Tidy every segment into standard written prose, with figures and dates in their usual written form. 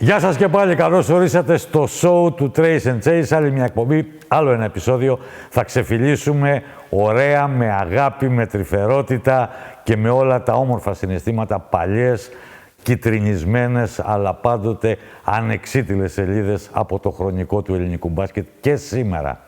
Γεια σας και πάλι, καλώς ορίσατε στο show του Trace and Chase, άλλη μια εκπομπή, άλλο ένα επεισόδιο. Θα ξεφυλίσουμε ωραία, με αγάπη, με τρυφερότητα και με όλα τα όμορφα συναισθήματα, παλιές, κιτρινισμένες, αλλά πάντοτε ανεξίτηλες σελίδες από το χρονικό του ελληνικού μπάσκετ και σήμερα.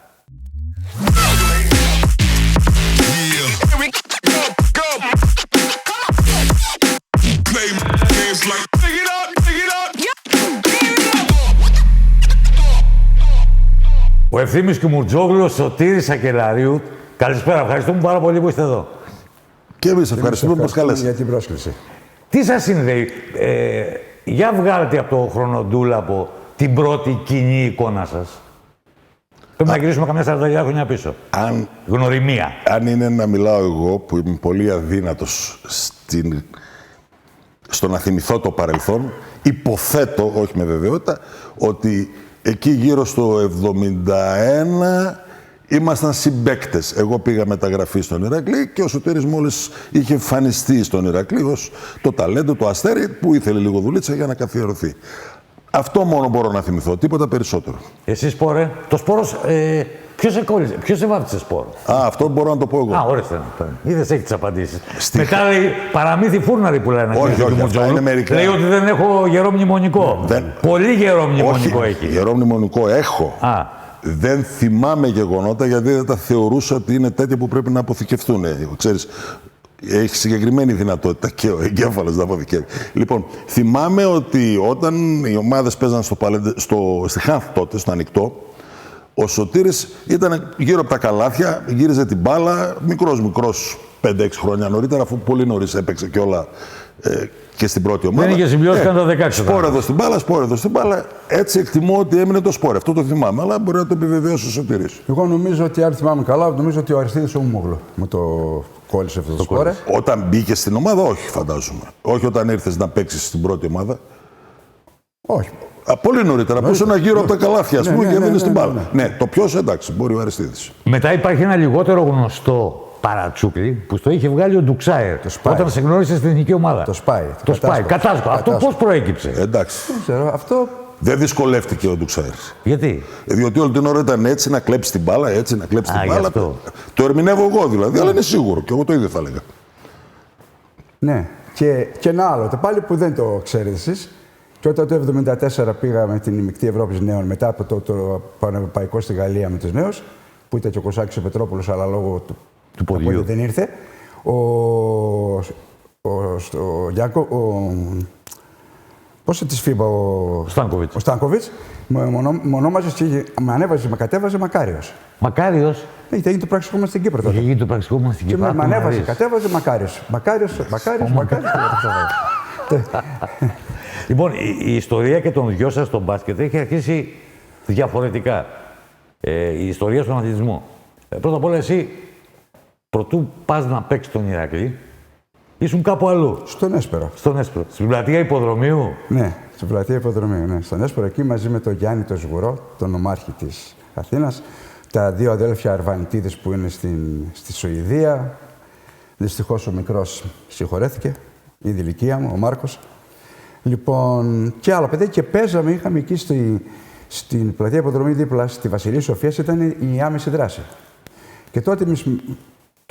Ο Ευθύμης Κιμουρτζόγλου, ο Σωτήρης Σακελαρίου. Καλησπέρα, ευχαριστούμε πάρα πολύ που είστε εδώ. Και εμείς ευχαριστούμε που μας καλέσατε. Για την πρόσκληση. Τι σας συνδέει, για βγάλετε από το χρονοτούλαπο την πρώτη κοινή εικόνα σας. Πρέπει να γυρίσουμε καμιά 40 χρόνια πίσω. Γνωριμία. Αν είναι να μιλάω εγώ, που είμαι πολύ αδύνατος στο να θυμηθώ το παρελθόν, υποθέτω, όχι με βεβαιότητα, ότι εκεί γύρω στο 71 ήμασταν συμπαίκτες. Εγώ πήγα μεταγραφή στον Ηρακλή και ο Σωτήρης μόλις είχε εμφανιστεί στον Ηρακλή ως το ταλέντο, το αστέρι που ήθελε λίγο δουλίτσα για να καθιερωθεί. Αυτό μόνο μπορώ να θυμηθώ, τίποτα περισσότερο. Εσύ Σπόρε, το Σπόρος, ποιος σε κόλλησε, ποιος σε βάφτισε Σπόρο? Αυτό μπορώ να το πω εγώ. Ορίστε. Είδες, έχει τις απαντήσεις. Μετά λέει, παραμύθι φούρναρη που λένε. Όχι, αυτά είναι μερικά. Λέει ότι δεν έχω γερό μνημονικό. Πολύ γερό μνημονικό έχει. Γερό μνημονικό έχω. Δεν θυμάμαι γεγονότα γιατί δεν τα θεωρούσα ότι είναι τέτοια που πρέπει να αποθηκευτούν. Ξέρεις, έχει συγκεκριμένη δυνατότητα και ο εγκέφαλος να αποθηκεύει. Λοιπόν, θυμάμαι ότι όταν οι ομάδες παίζαν στη Χάνθ τότε, στο ανοιχτό, ο Σωτήρης ήταν γύρω από τα καλάθια, γύριζε την μπάλα, μικρός, 5-6 χρόνια νωρίτερα, αφού πολύ νωρίς έπαιξε και όλα και στην πρώτη ομάδα. Δεν είχε συμπληρώσει καν τα 16. Σπόρ εδώ στην μπάλα, Έτσι εκτιμώ ότι έμεινε το Σπόρ. Αυτό το θυμάμαι, αλλά μπορεί να το επιβεβαιώσει ο Σωτήρης. Εγώ νομίζω ότι, αν θυμάμαι καλά, νομίζω ότι ο Αριστίδης ο Μουμόγλου μου το κόλλησε αυτό το Σπόρ. Όταν μπήκε στην ομάδα, όχι, φαντάζομαι. Όχι όταν ήρθες να παίξεις στην πρώτη ομάδα. Όχι. Πολύ νωρίτερα, που ήσουν γύρω από τα καλάθια, ας πούμε, και έδινε την μπάλα. Ναι, το ποιος, εντάξει, μπορεί ο Αριστίδης. Μετά υπάρχει ένα λιγότερο γνωστό παρατσούκλι που το είχε βγάλει ο Ντουξάιερ όταν σε γνώρισε στην εθνική ομάδα. Το Σπάι. Κατάσκοπο. Αυτό πώς προέκυψε? Εντάξει. Δεν ξέρω, αυτό. Δεν δυσκολεύτηκε ο Ντουξάιερ. Γιατί? Διότι όλη την ώρα ήταν έτσι να κλέψει την μπάλα, έτσι να κλέψει την μπάλα. Αυτό. Το ερμηνεύω εγώ δηλαδή, αλλά είναι σίγουρο. Και εγώ το ίδιο θα έλεγα. Ναι. Και ένα άλλο, το πάλι που δεν το ξέρετε εσείς. Και όταν το 1974 πήγαμε την Μεικτή Ευρώπη Νέων, μετά από το Πανευρωπαϊκό στη Γαλλία με τους νέους, που ήταν και ο Κωσάκης ο Πετρόπουλος, αλλά λόγω του ποδιού δεν ήρθε, ο Γιάκο, πώς της φύμπα, ο Στάνκοβιτς, με ονόμαζε και με ανέβαζε, με κατέβαζε Μακάριος. Μακάριος. Είχε γίνει το πραξικόπημα στην Κύπρο τότε. Είχε γίνει το πραξικόπημα στην Κύπρο. Και με ανέβαζε, κατέβαζε Μακάριος. Μακάριος. Λοιπόν, η ιστορία και των δυο σας στο μπάσκετ έχει αρχίσει διαφορετικά. Η ιστορία στον αθλητισμό. Πρώτα απ' όλα εσύ, προτού πας να παίξεις τον Ηρακλή, ήσουν κάπου αλλού. Στον Έσπερο. Στην πλατεία Υποδρομίου. Ναι, στην πλατεία Υποδρομίου. Ναι. Στον Έσπερο, εκεί μαζί με τον Γιάννη τον Σγουρό, τον νομάρχη της Αθήνας, τα δύο αδέλφια Αρβανιτίδες που είναι στη Σουηδία. Δυστυχώς ο μικρός συγχωρέθηκε, ήδη ηλικία μου, ο Μάρκος. Λοιπόν, και άλλα παιδιά, και παίζαμε, είχαμε εκεί στην πλατεία Υποδρομή δίπλα, στη Βασιλή Σοφίας, ήταν η άμεση δράση. Και τότε εμείς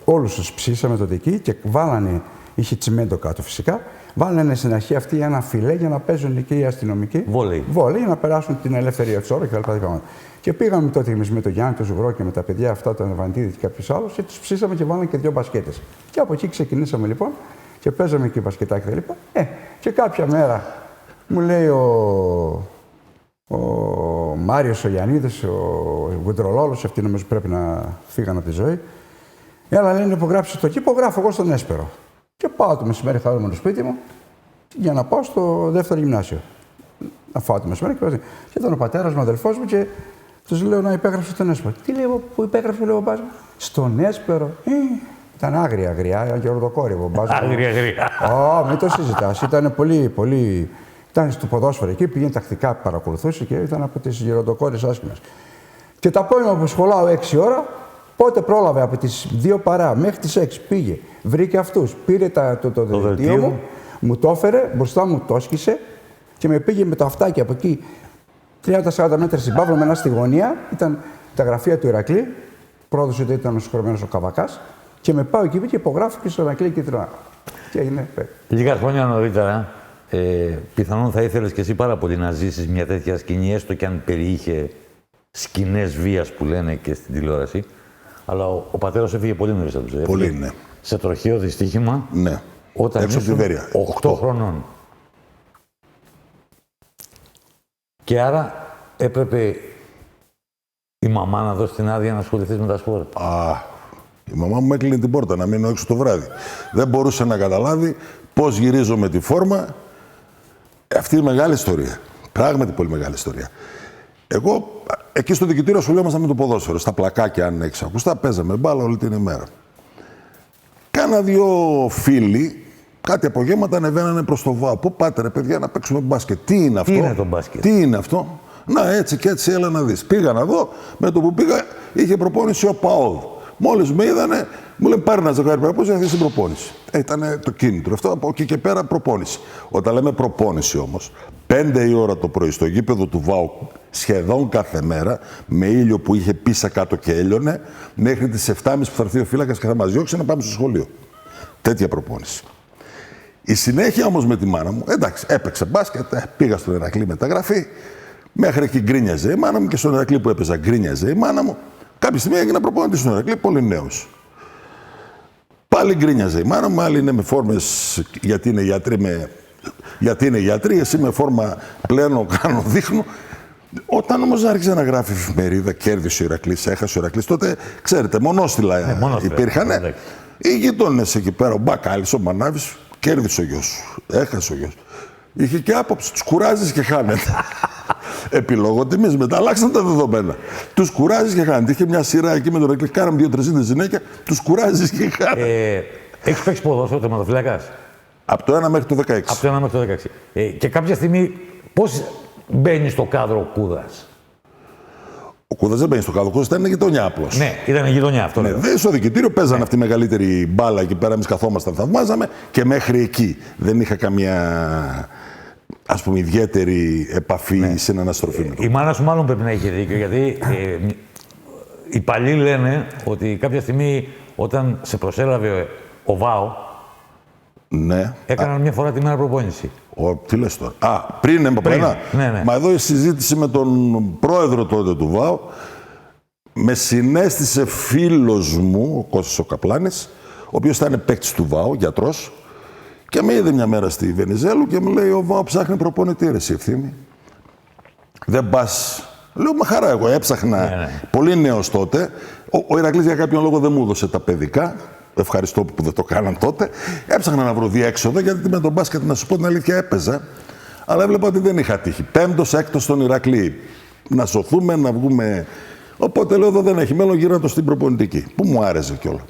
όλους τους ψήσαμε τότε εκεί και βάλανε, είχε τσιμέντο κάτω φυσικά, βάλανε στην αρχή αυτή ένα φιλέ για να παίζουν εκεί οι αστυνομικοί. Βόλεϊ, για να περάσουν την ελευθερία της ώρα κτλ. Και πήγαμε τότε εμείς με τον Γιάννη, τον Ζουβρό και με τα παιδιά αυτά, τον Ευαντίδη και κάποιους άλλους, και τους ψήσαμε και βάλανε και 2 μπασκέτες. Και από εκεί ξεκινήσαμε λοιπόν. Και παίζαμε και μπασκετάκι κλπ. Και κάποια μέρα μου λέει ο Μάριος, ο Γιαννίδης, ο Γουντρολόλος, αυτοί νομίζω πρέπει να φύγαν από τη ζωή. Έλα, λένε, υπογράψει το κήπο, γράφω εγώ στον Έσπερο. Και πάω το μεσημέρι, χαρούμενο στο σπίτι μου, για να πάω στο δεύτερο γυμνάσιο. Να φάω το μεσημέρι και ήταν ο πατέρας μου, ο αδελφός μου, και τους λέω να υπέγραψω στον Έσπερο. Τι λέω, που υπέγραψε, λέω ο μπάζ μου? Στον Έσπερο. Ήταν άγρια γριά, ήταν και ορδοκόρυβο. Άγρια γριά. Μην το συζητάς. Ήταν πολύ. Ήταν στο ποδόσφαιρο εκεί, πήγαινε τακτικά, παρακολουθούσε και ήταν από τις γεροντοκόρες άσχημες. Και το απόγευμα που σχολάω 6 ώρα, πότε πρόλαβε από τις 2 παρά μέχρι τις 6 πήγε, βρήκε αυτούς, πήρε το δελτίο μου, μου το έφερε, μπροστά μου το έσκησε και με πήγε με το αυτάκι από εκεί 30-40 μέτρα στην Παύλο Μενά στη γωνία. Ήταν τα γραφεία του Ηρακλή. Πρόδωσε ότι ήταν συγχωρεμένος ο Καβακάς. Και με πάω εκεί και υπογράφω και στο Ηρακλή Κίτρινα. Και έγινε. Λίγα χρόνια νωρίτερα, πιθανόν θα ήθελες και εσύ πάρα πολύ να ζήσεις μια τέτοια σκηνή, έστω και αν περιείχε σκηνές βίας που λένε και στην τηλεόραση. Αλλά ο πατέρας έφυγε πολύ νωρίς από τη ζωή. Πολύ, ναι. Σε τροχαίο δυστύχημα. Ναι. Όταν έξω από τη Βέρεια. 8 χρονών. Και άρα έπρεπε η μαμά να δώσει την άδεια να ασχοληθείς με τα σπορ. Η μαμά μου έκλεινε την πόρτα να μείνω έξω το βράδυ. Δεν μπορούσε να καταλάβει πώς γυρίζω με τη φόρμα. Αυτή είναι μεγάλη ιστορία. Πράγματι πολύ μεγάλη ιστορία. Εγώ εκεί στο δικητήριο ασχολιόμασταν με το ποδόσφαιρο. Στα πλακάκια, αν έχεις ακουστά, παίζαμε μπάλα όλη την ημέρα. Κάνα δύο φίλοι, κάτι απογεύματα ανεβαίνανε προς το ΒΑΟ. Πού πάτε ρε παιδιά να παίξουμε μπάσκετ? Τι είναι αυτό? Τι είναι το μπάσκετ? Τι είναι αυτό? Να έτσι και έτσι, έλα να δεις. Πήγα να δω, με το που πήγα είχε προπόνηση ο ΠΑΟΔ. Μόλις με είδανε, μου λένε πάρε ένα ζευγάρι παραπάνω να δεις την προπόνηση. Ήταν το κίνητρο. Αυτό από εκεί και πέρα προπόνηση. Όταν λέμε προπόνηση όμως, 5 η ώρα το πρωί στο γήπεδο του ΒΑΟ, σχεδόν κάθε μέρα, με ήλιο που είχε πίσα κάτω και έλειωνε, μέχρι τις 7.30 που θα έρθει ο φύλακας και θα μας διώξει να πάμε στο σχολείο. Τέτοια προπόνηση. Η συνέχεια όμως με τη μάνα μου, εντάξει, έπαιξε μπάσκετ, πήγα στον Ηρακλή μεταγραφή, μέχρι εκεί γκρίνιαζε η μάνα μου και στον Ηρακλή που έπαιζα γκρίνιαζε η μάνα μου. Κάποια στιγμή έγινα προπονητής στον Ηρακλή, πολύ νέος. Πάλι γκρίνιαζε η μάνα μου, άλλοι είναι με φόρμες γιατί είναι γιατροί, εσύ με φόρμα πλένω, κάνω, δείχνω. Όταν όμως άρχισε να γράφει εφημερίδα, κέρδισε ο Ηρακλής, έχασε ο Ηρακλής, τότε ξέρετε, μονόστιλα υπήρχαν. Οι γείτονες εκεί πέρα, ο Μπακάλης, ο Μανάβης, κέρδισε ο γιος σου, έχασε ο γιος σου. Είχε και άποψη, τους κουράζεις και χάνεται. Επιλόγω τιμής, μετά αλλάξαν τα δεδομένα. Τους κουράζεις και χάνεται. Είχε μια σειρά εκεί με τον Ηρακλή, κάναμε 2-3 γυναίκες, τους κουράζεις και χάνεται. Έχεις παίξει ποδόσφαιρο τερματοφύλακας? Από το 1 μέχρι το 16. Από το 1 μέχρι το 16. Και κάποια στιγμή, πώς μπαίνει στο κάδρο ο Κούδας? Ο Κούδας δεν μπαίνει στο κάδρο, ο Κούδας ήταν γειτονιά απλώς. Ναι, ήταν γειτονιά αυτό. Ναι, στο δικητήριο παίζανε αυτή η μεγαλύτερη μπάλα εκεί πέρα. Εμείς καθόμασταν, θαυμάζαμε και μέχρι εκεί. Δεν είχα καμία, ας πούμε, ιδιαίτερη επαφή, συναναστροφή με το. Η μάνα σου μάλλον πρέπει να είχε δίκιο, γιατί οι παλιοί λένε ότι κάποια στιγμή όταν σε προσέλαβε ο ΒΑΟ, ναι. Έκαναν μια φορά τη μέρα προπόνηση. Τι λες τώρα? Πριν από ένα. Ναι. Μα εδώ η συζήτηση με τον πρόεδρο τότε του ΒΑΟ με συνέστησε φίλος μου, ο Κώστας ο Καπλάνης, ο οποίος ήταν παίκτης του ΒΑΟ, γιατρός, και με είδε μια μέρα στη Βενιζέλου και μου λέει: ο ΒΑΟ ψάχνει προπονητή, ρε εσύ Ευθύμη. Δεν πας? Λέω: μα χαρά, εγώ έψαχνα. Ναι. Πολύ νέος τότε. Ο Ηρακλής για κάποιον λόγο δεν μου έδωσε τα παιδικά. Ευχαριστώ που δεν το κάναν τότε. Έψαχνα να βρω διέξοδο, γιατί με τον μπάσκετ, να σου πω την αλήθεια, έπαιζα. Αλλά έβλεπα ότι δεν είχα τύχει. 5ος, 6ος στον Ηρακλή. Να σωθούμε, να βγούμε. Οπότε λέω: εδώ δεν έχει μέλλον, γύρω στην προπονητική. Που μου άρεσε κιόλα.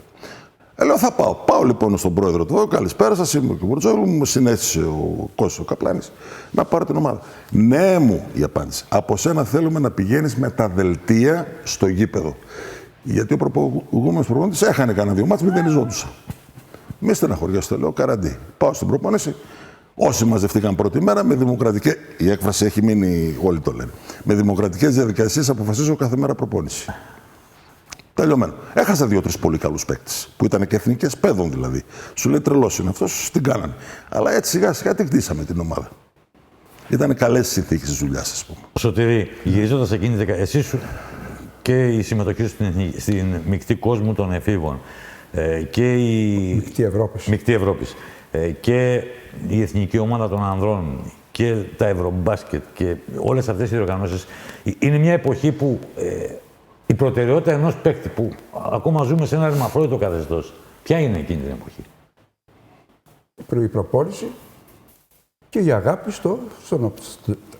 Λέω: θα πάω. Πάω λοιπόν στον πρόεδρο του ΒΑΟ. Καλησπέρα σας, είμαι ο Κιβουρτζόγλου. Μου συνέστησε ο Κώστας ο Καπλάνης να πάρω την ομάδα. Ναι, μου η απάντηση. Από σένα θέλουμε να πηγαίνεις με τα δελτία στο γήπεδο. Γιατί ο προηγούμενος προπονητής έχανε κανένα 2 μάτς, μηδενιζόντουσα. Μη στεναχωριάστε, λέω, καραντί. Πάω στην προπόνηση. Όσοι μαζευτήκαν πρώτη μέρα, με δημοκρατικές. Η έκφραση έχει μείνει, όλοι το λένε. Με δημοκρατικές διαδικασίες αποφασίζω κάθε μέρα προπόνηση. Τελειωμένο. Έχασα 2-3 πολύ καλούς παίκτες, που ήταν και εθνικές παιδών δηλαδή. Σου λέει: τρελός είναι αυτός, την κάνανε. Αλλά έτσι σιγά σιγά την κτίσαμε την ομάδα. Ήταν καλές συνθήκες της δουλειάς, ας πούμε. Σωτήρη, γυρίζοντας εκείνη την εσύ σου και η συμμετοχή στην μεικτή κόσμο των εφήβων και η μεικτή Ευρώπης και η εθνική ομάδα των ανδρών και τα Ευρωμπάσκετ και όλες αυτές οι διοργανώσεις, είναι μια εποχή που η προτεραιότητα ενός παίκτη που ακόμα ζούμε σε ένα ρημαφρόητο καθεστώς. Ποια είναι εκείνη την εποχή? Η προπόνηση και η αγάπη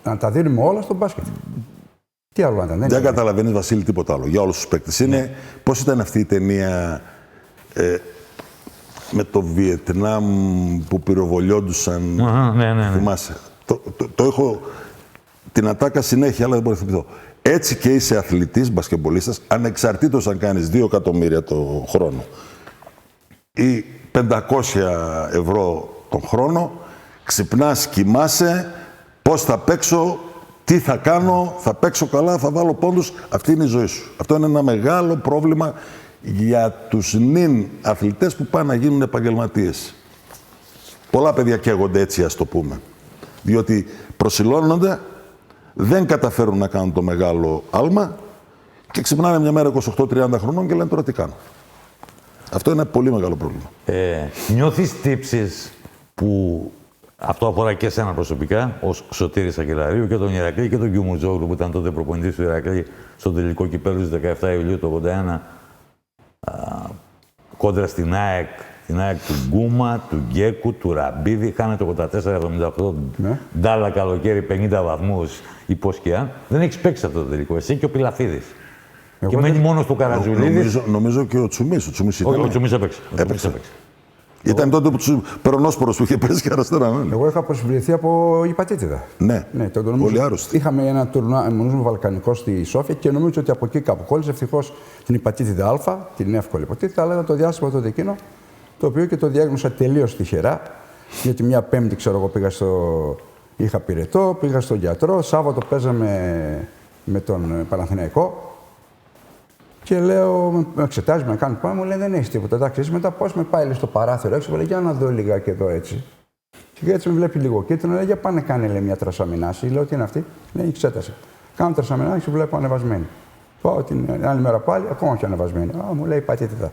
να τα δίνουμε όλα στο μπάσκετ. Τι άλλο να ήταν? Δεν καταλαβαίνεις, Βασίλη, τίποτα άλλο για όλους τους παίκτες. Είναι πώς ήταν αυτή η ταινία με το Βιετνάμ που πυροβολιόντουσαν. Ναι. Θυμάσαι. Το έχω την ατάκα συνέχεια, αλλά δεν μπορώ να θυμηθώ. Έτσι και είσαι αθλητής, μπασκετμπολίστας, ανεξαρτήτως αν κάνεις 2 εκατομμύρια το χρόνο ή 500 ευρώ τον χρόνο, ξυπνάς, κοιμάσαι πώς θα παίξω, τι θα κάνω, θα παίξω καλά, θα βάλω πόντους. Αυτή είναι η ζωή σου. Αυτό είναι ένα μεγάλο πρόβλημα για τους νυν αθλητές που πάνε να γίνουν επαγγελματίες. Πολλά παιδιά καίγονται έτσι, ας το πούμε. Διότι προσιλώνονται, δεν καταφέρουν να κάνουν το μεγάλο άλμα και ξυπνάνε μια μέρα 28-30 χρονών και λένε τώρα τι κάνω. Αυτό είναι ένα πολύ μεγάλο πρόβλημα. Νιώθεις τύψεις που αυτό αφορά και εσένα προσωπικά, ως Σωτήρης Αγγελαρίου και τον Ηρακλή και τον Κιουμουτζόγλου που ήταν τότε προπονητής του Ηρακλή στον τελικό κυπέλλου στις 17 Ιουλίου του 1981 κόντρα στην ΑΕΚ. Την ΑΕΚ του Γκούμα, του Γκέκου, του Ραμπίδη. Χάνεται 84-78. Ναι. Ντάλα καλοκαίρι, 50 βαθμούς υπόσκια. Δεν έχεις παίξει αυτό το τελικό. Εσύ και ο Πιλαφίδης. Και μένει μόνος του Καρατζουλίδης. Νομίζω και ο Τσουμής. Ο Τσουμής έπαιξε. Ήταν τότε που του περονόσπορος του είχε πέσει και αριστερά. Ναι. Εγώ είχα προσβληθεί από υπατήτηδα. Ναι, πολύ άρρωστη. Είχαμε ένα τουρνουά, νομίζω, βαλκανικό στη Σόφια και νομίζω ότι από εκεί κάπου κόλλησε. Ευτυχώς την υπατήτηδα Α, την εύκολη υπατήτηδα, αλλά ήταν το διάστημα τότε εκείνο, το οποίο και το διάγνωσα τελείως τυχερά. Γιατί μια Πέμπτη, ξέρω εγώ, είχα πυρετό, πήγα στον γιατρό. Σάββατο παίζαμε με τον Παναθηναϊκό. Και λέω, με εξετάζει, με κάνει πάνω, μου λέει δεν έχει τίποτα. Εντάξει, μετά πώς με πάει στο παράθυρο έξω, μου λέει για να δω λιγάκι εδώ έτσι. Και έτσι με βλέπει λίγο κίτρινο, λέει για πάνε κάνει λέει, μια τρασαμινάση. Λέω τι είναι αυτή, λέει εξέταση. Κάνω τρασαμινάση και βλέπω ανεβασμένη. Πάω την άλλη μέρα πάλι, ακόμα πιο ανεβασμένη. Μου λέει πατήτητα.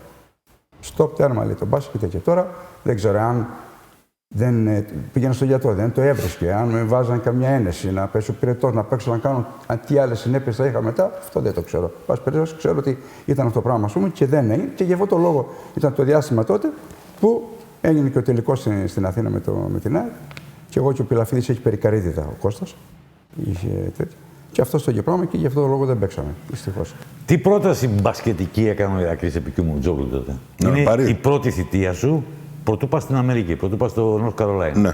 Στοπ τέρμα λέει το μπάσκετ και τώρα δεν ξέρω αν. Δεν πήγαινα στον γιατρό, δεν το έβρισκε. Αν με βάζαν καμιά ένεση, να πέσω πυρετό, να παίξω, να κάνω τι άλλες συνέπειες θα είχα μετά, αυτό δεν το ξέρω. Πας περιπτώσει, ξέρω ότι ήταν αυτό το πράγμα, ας πούμε, και δεν έγινε. Και γι' αυτό το λόγο ήταν το διάστημα τότε που έγινε και ο τελικός στην Αθήνα με την ΑΕΚ. Και εγώ και ο Πιλαφίδης έχει περικαρύδιδα ο Κώστας. Είχε τέτοιο. Και αυτό το ίδιο πράγμα και γι' αυτό το λόγο δεν παίξαμε. Δυστυχώς. Τι πρόταση μπασκετική έκανε ο Ηρακλής επί Κιουμουτζόγλου τότε? Είναι η πρώτη θητεία σου. Πρωτού πας στην Αμερική, πρωτού πας στο Νορθ Καρολάινα. Ναι.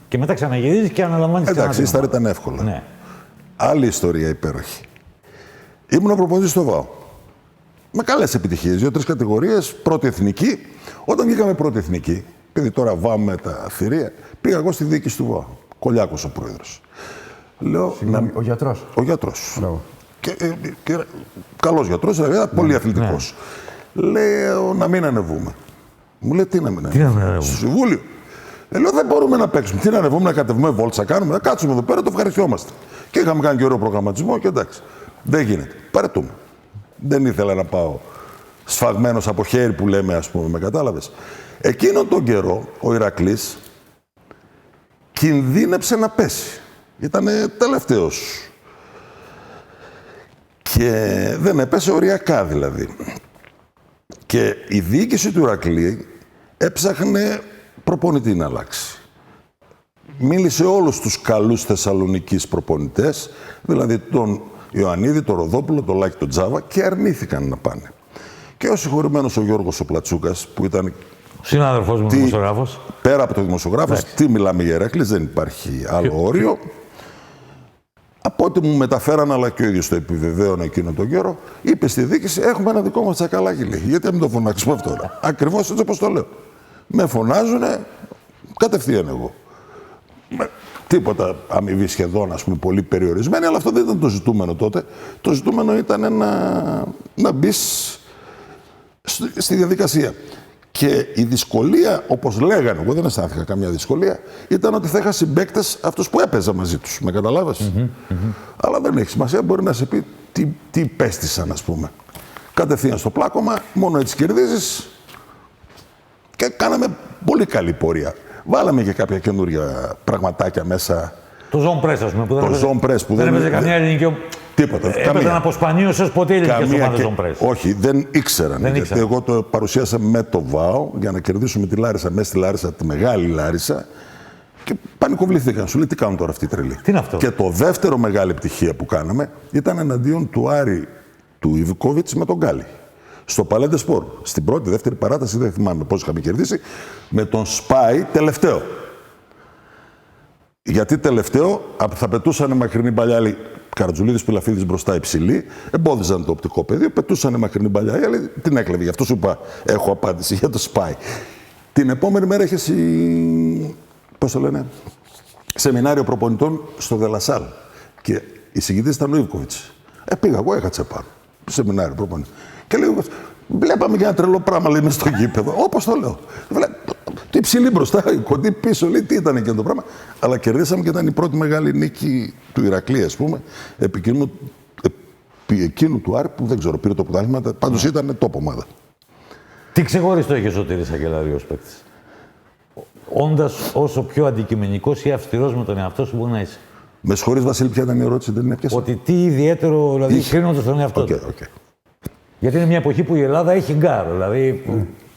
Και μετά ξαναγυρίζεις και αναλαμβάνεις ξανά. Εντάξει, ύστερα ήταν εύκολα. Ναι. Άλλη ιστορία υπέροχη. Ήμουν προπονητής στο ΒΑΟ. Με καλές επιτυχίες, 2-3 κατηγορίες, πρώτη εθνική. Όταν βγήκαμε πρώτη εθνική, επειδή τώρα βάμε τα θηρία, πήγα εγώ στη διοίκηση του ΒΑΟ. Κολιάκος ο πρόεδρος. Λέω. Ο γιατρός. Ο γιατρός. Και καλός γιατρός, δηλαδή πολύ αθλητικός. Λέω να μην ανεβούμε. Μου λέει τι να μην ανεβούμε. Στο συμβούλιο. Λέω δεν μπορούμε να παίξουμε. Τι να ανεβούμε, να κατεβούμε βόλτσα, κάνουμε, να κάτσουμε εδώ πέρα, το ευχαριστιόμαστε. Και είχαμε κάνει και ωραίο προγραμματισμό και εντάξει. Δεν γίνεται. Παρετούμε. Δεν ήθελα να πάω σφαγμένος από χέρι που λέμε, ας πούμε, με κατάλαβες. Εκείνον τον καιρό ο Ηρακλής κινδύνεψε να πέσει. Ήτανε τελευταίος. Και δεν έπεσε οριακά δηλαδή. Και η διοίκηση του Ηρακλή έψαχνε προπονητή να αλλάξει. Μίλησε όλους τους καλούς Θεσσαλονικής προπονητές, δηλαδή τον Ιωαννίδη, τον Ροδόπουλο, τον Λάκη, τον Τζάβα, και αρνήθηκαν να πάνε. Και ο συγχωρημένος ο Γιώργος ο Πλατσούκας, που ήταν συνάδελφος μου, δημοσιογράφος. Πέρα από το δημοσιογράφος, τι μιλάμε για Ηρακλής, δεν υπάρχει άλλο όριο. Από ό,τι μου μεταφέραν, αλλά και ο ίδιος το επιβεβαίωνε εκείνο τον καιρό, είπε στη διοίκηση: έχουμε ένα δικό μας τσακαλάκι. Λέει. Γιατί να μην το φωνάξουμε αυτό. Ακριβώς έτσι όπως το λέω. Με φωνάζουνε κατευθείαν εγώ. Τίποτα αμοιβή σχεδόν, ας πούμε, πολύ περιορισμένη, αλλά αυτό δεν ήταν το ζητούμενο τότε. Το ζητούμενο ήταν να μπει στη διαδικασία. Και η δυσκολία, όπως λέγανε, εγώ δεν αισθάνθηκα καμία δυσκολία, ήταν ότι θα είχα συμπαίκτες αυτούς που έπαιζα μαζί τους. Με καταλάβες. Αλλά δεν έχει σημασία, μπορεί να σε πει τι πέστησαν, ας πούμε. Κατευθείαν στο πλάκωμα, μόνο έτσι κερδίζεις. Και κάναμε πολύ καλή πορεία. Βάλαμε και κάποια καινούργια πραγματάκια μέσα. Το zone press, ας πούμε. Το zone press που δεν έπαιζε καμία ελληνική. Τίποτα. Έπαιζαν από Σπανίωσες, ποτέ ελληνικές ομάδες zone press. Όχι, δεν ήξεραν. Γιατί εγώ το παρουσίασα με το ΒΑΟ για να κερδίσουμε τη Λάρισα, μέσα στη Λάρισα, τη μεγάλη Λάρισα. Και πανικοβληθήκαν. Σου λέει τι κάνουν τώρα αυτοί οι τρελοί. Τι είναι αυτό? Και το δεύτερο μεγάλη επιτυχία που κάναμε ήταν εναντίον του Άρη του Ιβικόβιτς με τον Γκάλι. Στο Παλέντε Σπορ. Στην πρώτη, δεύτερη παράταση, δεν θυμάμαι πώς είχαμε κερδίσει, με τον Σπάι τελευταίο. Γιατί τελευταίο θα πετούσαν μακρινή παλιά, άλλοι Καρατζουλίδης, Πιλαφίδης μπροστά υψηλή, εμπόδιζαν το οπτικό πεδίο, πετούσαν μακρινή παλιά, άλλη την έκλεβε. Γι' αυτό σου είπα, έχω απάντηση για το Σπάι. Την επόμενη μέρα έχεις πώς το λένε, σεμινάριο προπονητών στο Δελασάλ. Και εισηγητής ήταν ο Ιβκοβιτς. Πήγα εγώ, έκατσα πάνω. Σεμινάριο προπονητών. Και λέει, βλέπαμε και ένα τρελό πράγμα, λέει, μες στο γήπεδο. Όπως το λέω. Τι υψηλή μπροστά, η κοντή πίσω, λέει, τι ήταν και το πράγμα. Αλλά κερδίσαμε και ήταν η πρώτη μεγάλη νίκη του Ηρακλή, ας πούμε, επί εκείνου του Άρη που δεν ξέρω, πήρε το πρωτάθλημα. Πάντως ήταν top ομάδα. Τι ξεχωριστό έχει ο Σωτήρης Σακελαρίου ως παίκτης? Όντας όσο πιο αντικειμενικός ή αυστηρός με τον εαυτό σου μπορεί να είσαι. Με συγχωρείς, Βασίλη, ποια ήταν η ερώτηση, δεν είναι πια. Ότι τι ιδιαίτερο, δηλαδή, κρίνοντας τον εαυτό του. Γιατί είναι μια εποχή που η Ελλάδα έχει γκάρ. Δηλαδή,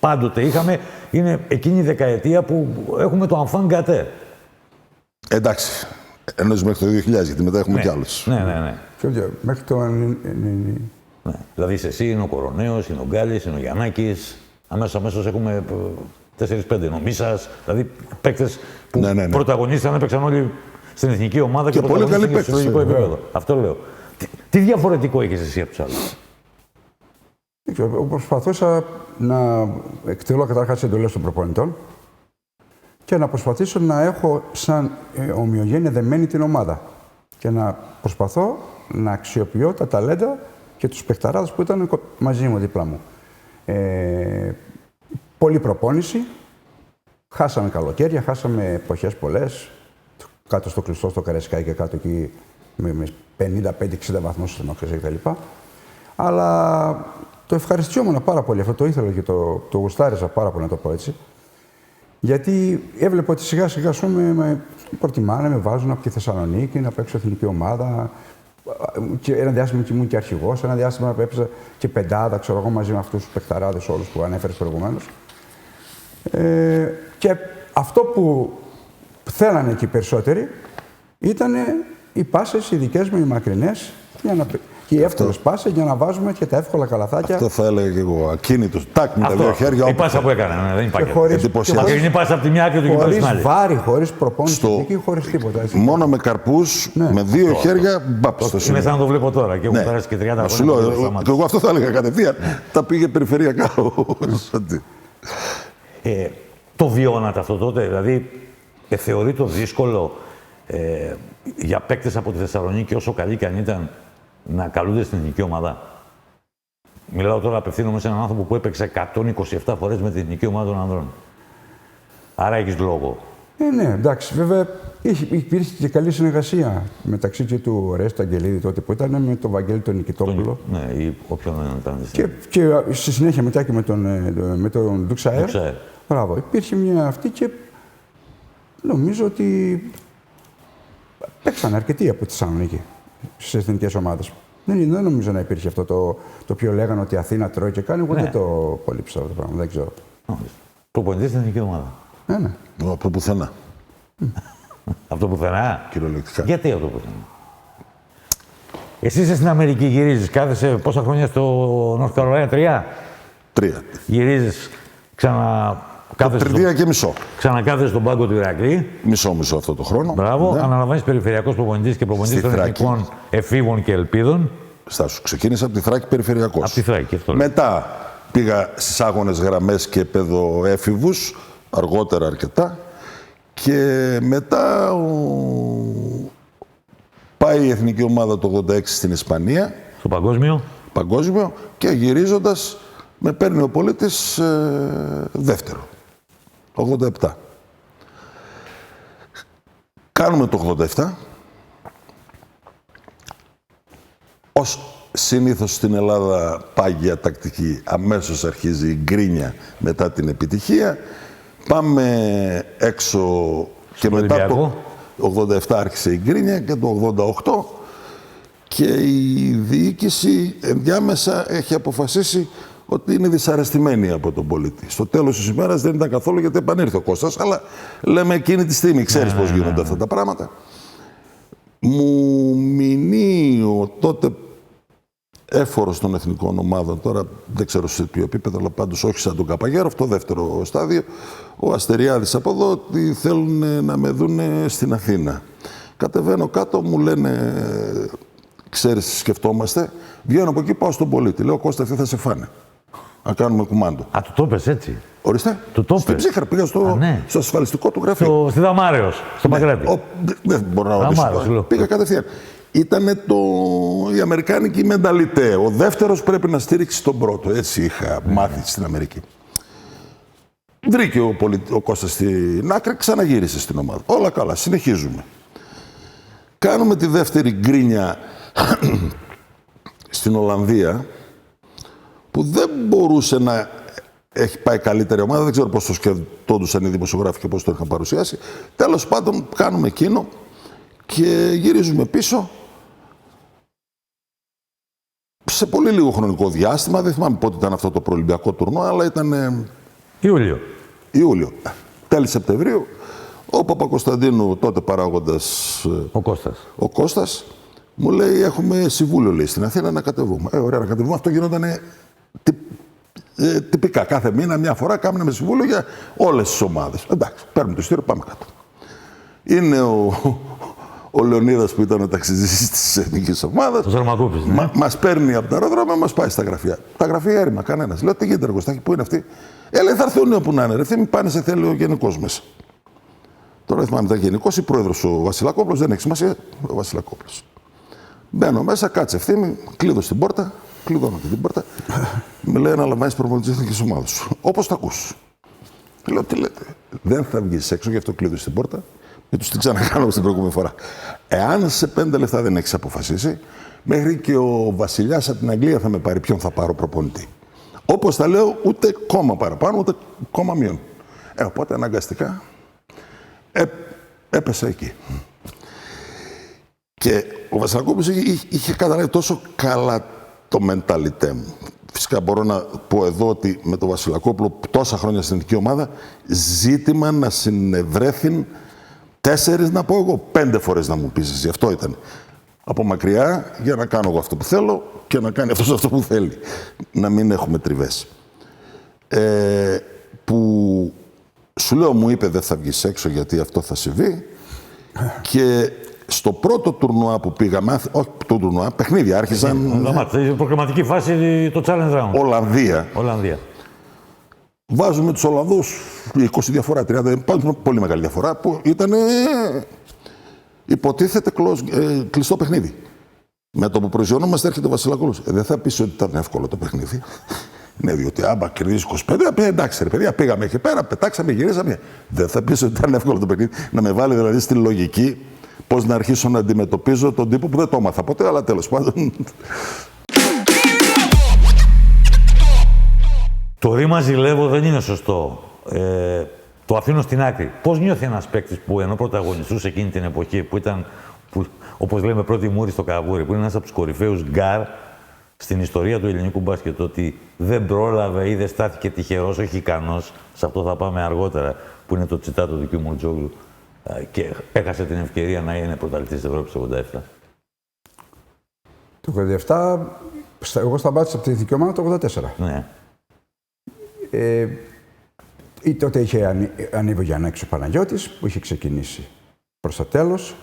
πάντοτε είχαμε, είναι εκείνη η δεκαετία που έχουμε το enfant gâté. Εντάξει. Εννοείς μέχρι το 2000, γιατί μετά έχουμε κι άλλους. Ναι. Μέχρι το... Ναι. Δηλαδή, εσύ είναι ο Κοροναίος, είναι ο Γκάλης, είναι ο Γιαννάκης. Αμέσως έχουμε 4-5 νομίσας. Δηλαδή, παίκτες που πρωταγωνίστηκαν, έπαιξαν όλοι στην εθνική ομάδα και πολύ καλοί παίκτες. Στο συλλογικό επίπεδο. Αυτό λέω. Τι διαφορετικό έχεις εσύ από τους άλλους? Προσπαθούσα να εκτελώ καταρχάς τις εντολές των προπονητών και να προσπαθήσω να έχω σαν ομοιογένεια δεμένη την ομάδα και να προσπαθώ να αξιοποιώ τα ταλέντα και τους παιχταράδες που ήταν μαζί μου, δίπλα μου. Πολλή προπόνηση, χάσαμε καλοκαίρια, χάσαμε εποχές πολλές, κάτω στο κλειστό, στο Καρεσκάκι και κάτω εκεί με 55-60 βαθμούς στην Μαξεσέ κτλ. Αλλά το ευχαριστιόμουν πάρα πολύ, αυτό το ήθελα και το γουστάριζα πάρα πολύ, να το πω έτσι. Γιατί έβλεπα ότι σιγά σιγά με προτιμάνε, με βάζουν από τη Θεσσαλονίκη να παίξω εθνική ομάδα. Και ένα διάστημα ήμουν και αρχηγός, ένα διάστημα έπαιζα και πεντάδα, ξέρω εγώ, μαζί με αυτούς τους παιχταράδες όλους που ανέφερες προηγουμένως. Και αυτό που θέλανε και οι περισσότεροι ήταν οι πάσες, οι δικές μου, οι μακρινές, και οι εύκολες πάσες για να βάζουμε και τα εύκολα καλαθάκια. Αυτό θα έλεγα και εγώ. Ακίνητος. Τάκ με τα δύο χέρια. Η πάσα που έκανα, δεν υπάρχει. Εντυπωσιακή. Η πάσα από τη μια άκρη του γηπέδου στην άλλη. Χωρίς βάρη, χωρίς προπόνηση και χωρίς τίποτα. Έτσι. Μόνο με καρπούς, με δύο χέρια, μπαπ στο σημείο. Είναι σαν να το βλέπω τώρα και έχω περάσει και 30 χρόνια. Σου λέω, και εγώ αυτό θα έλεγα κατευθείαν. Τα πήγε περιφερειακά. Το βιώνατε αυτό τότε, δηλαδή θεωρεί το δύσκολο για παίκτες από τη Θεσσαλονίκη, όσο καλοί και αν ήταν, να καλούνται στην εθνική ομάδα? Μιλάω τώρα, απευθύνομαι σε έναν άνθρωπο που έπαιξε 127 φορές με την εθνική ομάδα των ανδρών. Άρα έχεις λόγο. Ναι, εντάξει. Βέβαια, υπήρχε και καλή συνεργασία μεταξύ και του Ρέστα Αγγελίδη τότε που ήταν με τον Βαγγέλη τον Νικητόπουλο. Ναι, ή όποιον ήταν. Και στη συνέχεια μετά και με τον Ντουξαέρ. Μπράβο. Υπήρχε μια αυτή και νομίζω ότι παίξαν αρκετοί από τη Θεσσαλονίκη στις εθνικές ομάδες. Δεν νομίζω να υπήρχε αυτό το οποίο λέγανε ότι η Αθήνα τρώει και κάνει. Εγώ δεν το πολύ πιστεύω το πράγμα. Δεν ξέρω. Προπονητής στην εθνική ομάδα. Ναι. Από το πουθενά. Από το πουθενά. Κυριολεκτικά. Γιατί από το πουθενά? Εσύ είσαι στην Αμερική, γυρίζεις. Κάθεσαι πόσα χρόνια στο North Carolina? 3. Γυρίζεις, Τρία και μισό. Ξανακάθεσαι στον πάγκο του Ηρακλή. Μισό αυτό το χρόνο. Μπράβο. Ναι. Αναλαμβάνεις περιφερειακός προπονητής και προπονητής των εθνικών εφήβων και ελπίδων. Στάσου, ξεκίνησα από τη Θράκη περιφερειακός. Από τη Θράκη, αυτό λέω. Μετά πήγα στις άγονες γραμμές και παιδοέφηβους, αργότερα αρκετά. Και μετά πάει η εθνική ομάδα το 86 στην Ισπανία. Στο παγκόσμιο. Και γυρίζοντας με παίρνει ο πολίτης δεύτερο. 87. Κάνουμε το 87. Ως συνήθως στην Ελλάδα πάγια τακτική, αμέσως αρχίζει η γκρίνια μετά την επιτυχία. Πάμε έξω και μετά το 87 άρχισε η γκρίνια και το 88 και η διοίκηση ενδιάμεσα έχει αποφασίσει ότι είναι δυσαρεστημένη από τον πολίτη. Στο τέλος της ημέρας δεν ήταν καθόλου γιατί επανήρθε ο Κώστας, αλλά λέμε εκείνη τη στιγμή, ξέρεις πώς γίνονται αυτά τα πράγματα. Μου μηνύει ο τότε έφορος των εθνικών ομάδων, τώρα δεν ξέρω σε ποιο επίπεδο, αλλά πάντως όχι σαν τον Καπαγέροφ, το δεύτερο στάδιο, ο Αστεριάδης από εδώ, ότι θέλουν να με δουν στην Αθήνα. Κατεβαίνω κάτω, μου λένε, ξέρεις τι σκεφτόμαστε, βγαίνω από εκεί, πάω στον πολίτη. Λέω, Κώστα, αυτοί θα σε φάνε. Να κάνουμε κουμάντο. Α, του το είπες έτσι. Ορίστε. Στην Ψύχρα πήγα στο ασφαλιστικό του γραφείο. Στη Δαμάρεως, στο Παγκράτη. Δεν μπορώ να ρωτήσω. Πήγα κατευθείαν. Ήτανε η αμερικάνικη μενταλιτέ. Ο δεύτερος πρέπει να στήριξει τον πρώτο. Έτσι είχα μάθει στην Αμερική. Βρήκε ο Κώστας στην άκρη, ξαναγύρισε στην ομάδα. Όλα καλά, συνεχίζουμε. Κάνουμε τη δεύτερη γκρίνια στην Ολλανδία, που δεν μπορούσε να έχει πάει καλύτερη ομάδα. Δεν ξέρω πώς το σκεφτόντουσαν οι δημοσιογράφοι και πώς το είχαν παρουσιάσει. Τέλος πάντων, κάνουμε εκείνο και γυρίζουμε πίσω. Σε πολύ λίγο χρονικό διάστημα, δεν θυμάμαι πότε ήταν αυτό το προολυμπιακό τουρνουά, αλλά ήταν Ιούλιο. Τέλη Σεπτεμβρίου, ο Παπακοσταντίνου, τότε παράγοντας ο Κώστας, μου λέει: έχουμε συμβούλιο, λέει, στην Αθήνα να κατεβούμε. Ωραία, να κατεβούμε. Αυτό γινόταν τυπικά. Κάθε μήνα, μια φορά, κάνουμε συμβούλιο για όλες τις ομάδες. Εντάξει, παίρνουμε το ειστήριο, πάμε κάτω. Είναι ο Λεωνίδας που ήταν ο ταξιδιστής της εθνικής ομάδας. Μας παίρνει από το αεροδρόμιο, μας πάει στα γραφεία. Τα γραφεία έρημα, κανένας. Λέω: τι γίνεται, Εργοστάκη, πού είναι αυτοί? Λέει: θα έρθει ο νέο που να είναι. Ρε, μην πάνε, σε θέλει ο γενικός μέσα. Τώρα δεν θυμάμαι, ήταν γενικός ή πρόεδρος ο Βασιλακόπουλος, δεν έχει σημασία. Ο Βασιλακόπουλος. Μπαίνω μέσα, κάτσε ευθύμη, κλείδω στην πόρτα, κλειδώνω και την πόρτα. Με λέει: αναλαμβάνεις προπονητής της εθνικής ομάδας σου. Όπως τα ακούς. Λέω: τι λέτε? Δεν θα βγεις έξω, γι' αυτό κλείδω στην πόρτα. Και τους την ξανακάνω στην προηγούμενη φορά. Εάν σε 5 λεπτά δεν έχεις αποφασίσει, μέχρι και ο βασιλιάς από την Αγγλία θα με πάρει ποιον θα πάρω προπονητή. Όπως τα λέω, ούτε κόμμα παραπάνω, ούτε κόμμα μείον. Οπότε αναγκαστικά έπεσα εκεί. Και ο Βασιλακόπουλος είχε καταλάβει τόσο καλά το μενταλιτέ μου. Φυσικά μπορώ να πω εδώ ότι με τον Βασιλακόπουλο τόσα χρόνια στην εθνική ομάδα, ζήτημα να συνευρέθην 4, να πω εγώ, 5 φορές να μου πεις εσύ. Αυτό ήταν. Από μακριά, για να κάνω εγώ αυτό που θέλω και να κάνει αυτός αυτό που θέλει. Να μην έχουμε τριβές. Που σου λέω, μου είπε: δεν θα βγεις έξω γιατί αυτό θα συμβεί. Και στο πρώτο τουρνουά που πήγαμε, όχι το τουρνουά, παιχνίδια άρχισαν. Η προκριματική φάση, το challenge round. Ολλανδία. Βάζουμε τους Ολλανδούς 20 διαφορά, 30, πολύ μεγάλη διαφορά, που ήταν υποτίθεται κλειστό παιχνίδι. Με το που προϊζωνόμαστε έρχεται ο Βασιλακόπουλος. Δεν θα πεις ότι ήταν εύκολο το παιχνίδι. Ναι, διότι άμα κερδίζει 25, εντάξει ρε παιδιά, πήγαμε εκεί πέρα, πετάξαμε, γυρίσαμε. Δεν θα πεις ότι ήταν εύκολο το παιχνίδι. Να με βάλει δηλαδή στη λογική πώς να αρχίσω να αντιμετωπίζω τον τύπο που δεν το έμαθα ποτέ, αλλά τέλος πάντων. Το ρήμα ζηλεύω δεν είναι σωστό. Το αφήνω στην άκρη. Πώς νιώθει ένας παίκτης που ενώ πρωταγωνιστούσε εκείνη την εποχή, που ήταν, όπως λέμε, πρώτη μούρη στο καβούρι, που είναι ένας από τους κορυφαίους γκάρ στην ιστορία του ελληνικού μπάσκετ, ότι δεν πρόλαβε ή δεν στάθηκε τυχερός, όχι ικανός, σε αυτό θα πάμε αργότερα, που είναι το τσιτάτο του κ. Μουρτζόγλου, και έχασε την ευκαιρία να είναι πρωταθλητής της Ευρώπης το 87. Το 87, εγώ σταμάτησα από την εθνική ομάδα το 84. Ναι. Τότε είχε ανέβει ο Γιαννάκης ο Παναγιώτης, που είχε ξεκινήσει προς το τέλος.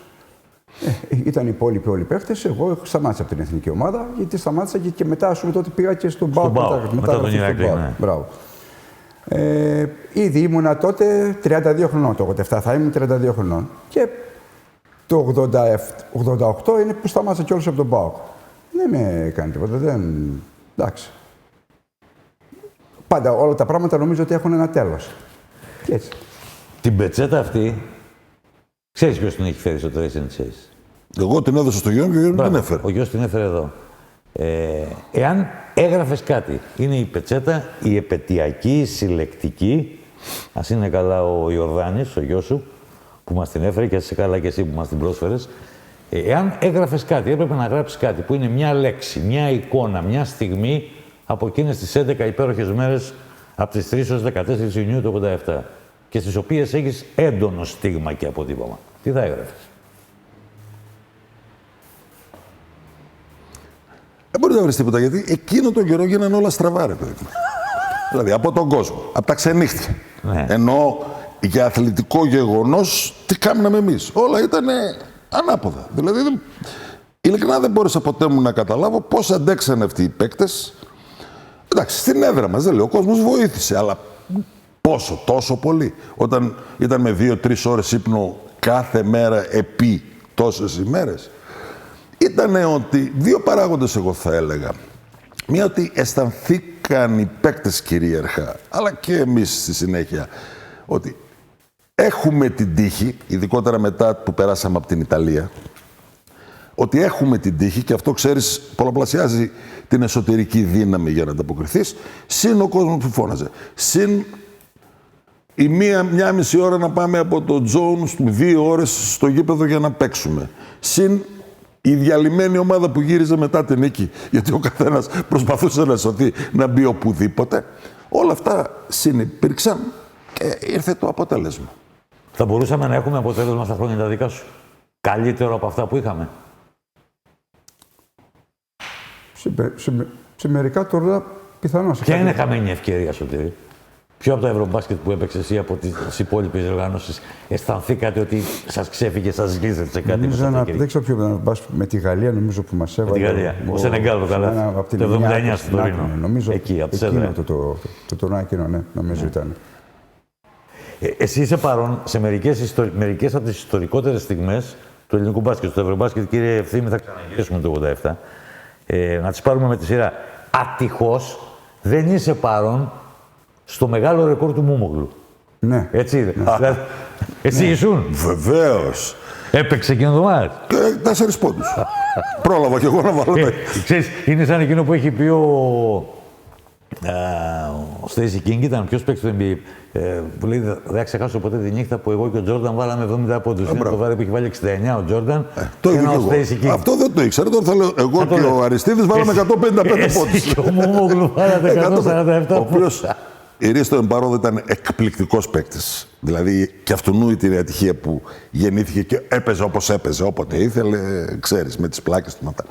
Ήταν οι υπόλοιποι όλοι παίχτες. Εγώ σταμάτησα από την εθνική ομάδα, γιατί σταμάτησα και μετά, ας πούμε, τότε πήγα και στον ΠΑΟΚ. Μετά τον Ηράκλειο, ναι. Μπράβο. Ήδη ήμουνα τότε 32 χρονών. Το 87 θα ήμουν 32 χρονών. Και το 88 είναι που σταμάτησα κιόλας από τον ΠΑΟΚ. Δεν με έκανε τίποτα. Εντάξει. Πάντα όλα τα πράγματα νομίζω ότι έχουν ένα τέλος. Και έτσι. Την πετσέτα αυτή, ξέρεις ποιος την έχει φέρει στο Trace and Chase? Εγώ την έδωσα στο Γιώργο και ο Γιώργος την έφερε. Ο Γιώργος την έφερε εδώ. Εάν έγραφες κάτι, είναι η πετσέτα, η επαιτειακή, η συλλεκτική. Ας είναι καλά ο Ιορδάνης, ο γιος σου, που μας την έφερε, και ας είσαι καλά και εσύ που μας την πρόσφερες. Εάν έγραφες κάτι, έπρεπε να γράψεις κάτι που είναι μια λέξη, μια εικόνα, μια στιγμή από εκείνες τις 11 υπέροχες μέρες από τις 3 έως 14 Ιουνίου του 87, και στις οποίες έχεις έντονο στίγμα και αποτύπωμα. Τι θα έγραφες? Δεν μπορεί να βρεις τίποτα, γιατί εκείνο τον καιρό γίνανε όλα στραβά, ρε παιδί. Δηλαδή από τον κόσμο, από τα ξενύχτια. Ναι. Ενώ για αθλητικό γεγονός τι κάναμε εμείς? Όλα ήταν ανάποδα. Δηλαδή, ειλικρινά δεν μπόρεσα ποτέ μου να καταλάβω πώς αντέξανε αυτοί οι παίκτες. Εντάξει, στην έδρα μας, δεν λέω, ο κόσμος βοήθησε, αλλά Πόσο, τόσο πολύ. Όταν ήταν με 2-3 ώρες ύπνο κάθε μέρα επί τόσες ημέρες. Ήτανε ότι δύο παράγοντες εγώ θα έλεγα. Μία ότι αισθανθήκαν οι παίκτες κυρίαρχα, αλλά και εμείς στη συνέχεια, ότι έχουμε την τύχη, ειδικότερα μετά που περάσαμε από την Ιταλία, ότι έχουμε την τύχη και αυτό, ξέρεις, πολλαπλασιάζει την εσωτερική δύναμη για να ανταποκριθείς, συν ο κόσμος που φώναζε. Συν η μία μισή ώρα να πάμε από το Jones, 2 ώρες στο γήπεδο για να παίξουμε. Συν η διαλυμένη ομάδα που γύριζε μετά την νίκη, γιατί ο καθένας προσπαθούσε να σωθεί, να μπει οπουδήποτε. Όλα αυτά συνυπήρξαν και ήρθε το αποτέλεσμα. Θα μπορούσαμε να έχουμε αποτέλεσμα στα χρόνια τα δικά σου. Καλύτερο από αυτά που είχαμε. Σε μερικά τουρνουά πιθανώς. Ποια είναι χαμένη ευκαιρία, Σωτήρη? Ποιο από το Ευρωμπάσκετ που έπαιξε εσύ από τις υπόλοιπες οργανώσεις αισθανθήκατε ότι σας ξέφυγε, σας γλύσετε σε κάτι? Δεν ξέρω ποιο ήταν με τη Γαλλία, νομίζω που μας έβαλε. Με τη Γαλλία. Ο Σενεγκάλ το καλά. Το 79 στο Τωρίνο. Νομίζω εκεί, από εκείνο το τουρνουά εκείνο, ναι, νομίζω ήταν. Εσύ είσαι παρόν σε μερικές από τις ιστορικότερες στιγμές του ελληνικού μπάσκετ. Στο Ευρωμπάσκετ, κύριε Ευθύμη, θα ξαναγυρίσουμε το 87. Να τις πάρουμε με τη σειρά. Ατυχώς δεν είσαι παρόν στο μεγάλο ρεκόρ του Μούμογλου. Ναι. Έτσι είναι. Ναι. Δηλαδή, εσύ ήσουν. Βεβαίως. Έπαιξε εκείνο το μάτς. 4 πόντους. Πρόλαβα κι εγώ να βάλω. Ξέρεις, είναι σαν εκείνο που έχει πει ο Στέισι Κίνγκ, ήταν ποιος παίξει το NBA. Που λέει, δεν θα ξεχάσω ποτέ τη νύχτα που εγώ και ο Τζόρνταν βάλαμε 70 πόντους. Είναι το βράδυ που έχει βάλει 69 ο Τζόρνταν. Το ίδιο εγώ. Αυτό δεν το ήξερα. Τώρα θα λέω, εγώ και ο Αριστίδης βάλαμε 155 πόντους. Εσύ και ο Μούμογλου βάλατε 147 πόντους. Η Ρίστο Εμπαρόδο ήταν εκπληκτικός παίκτης. Δηλαδή και αυτού την ατυχία που γεννήθηκε και έπαιζε όπως έπαιζε, όποτε ήθελε, ξέρεις, με τις πλάκες του ματά.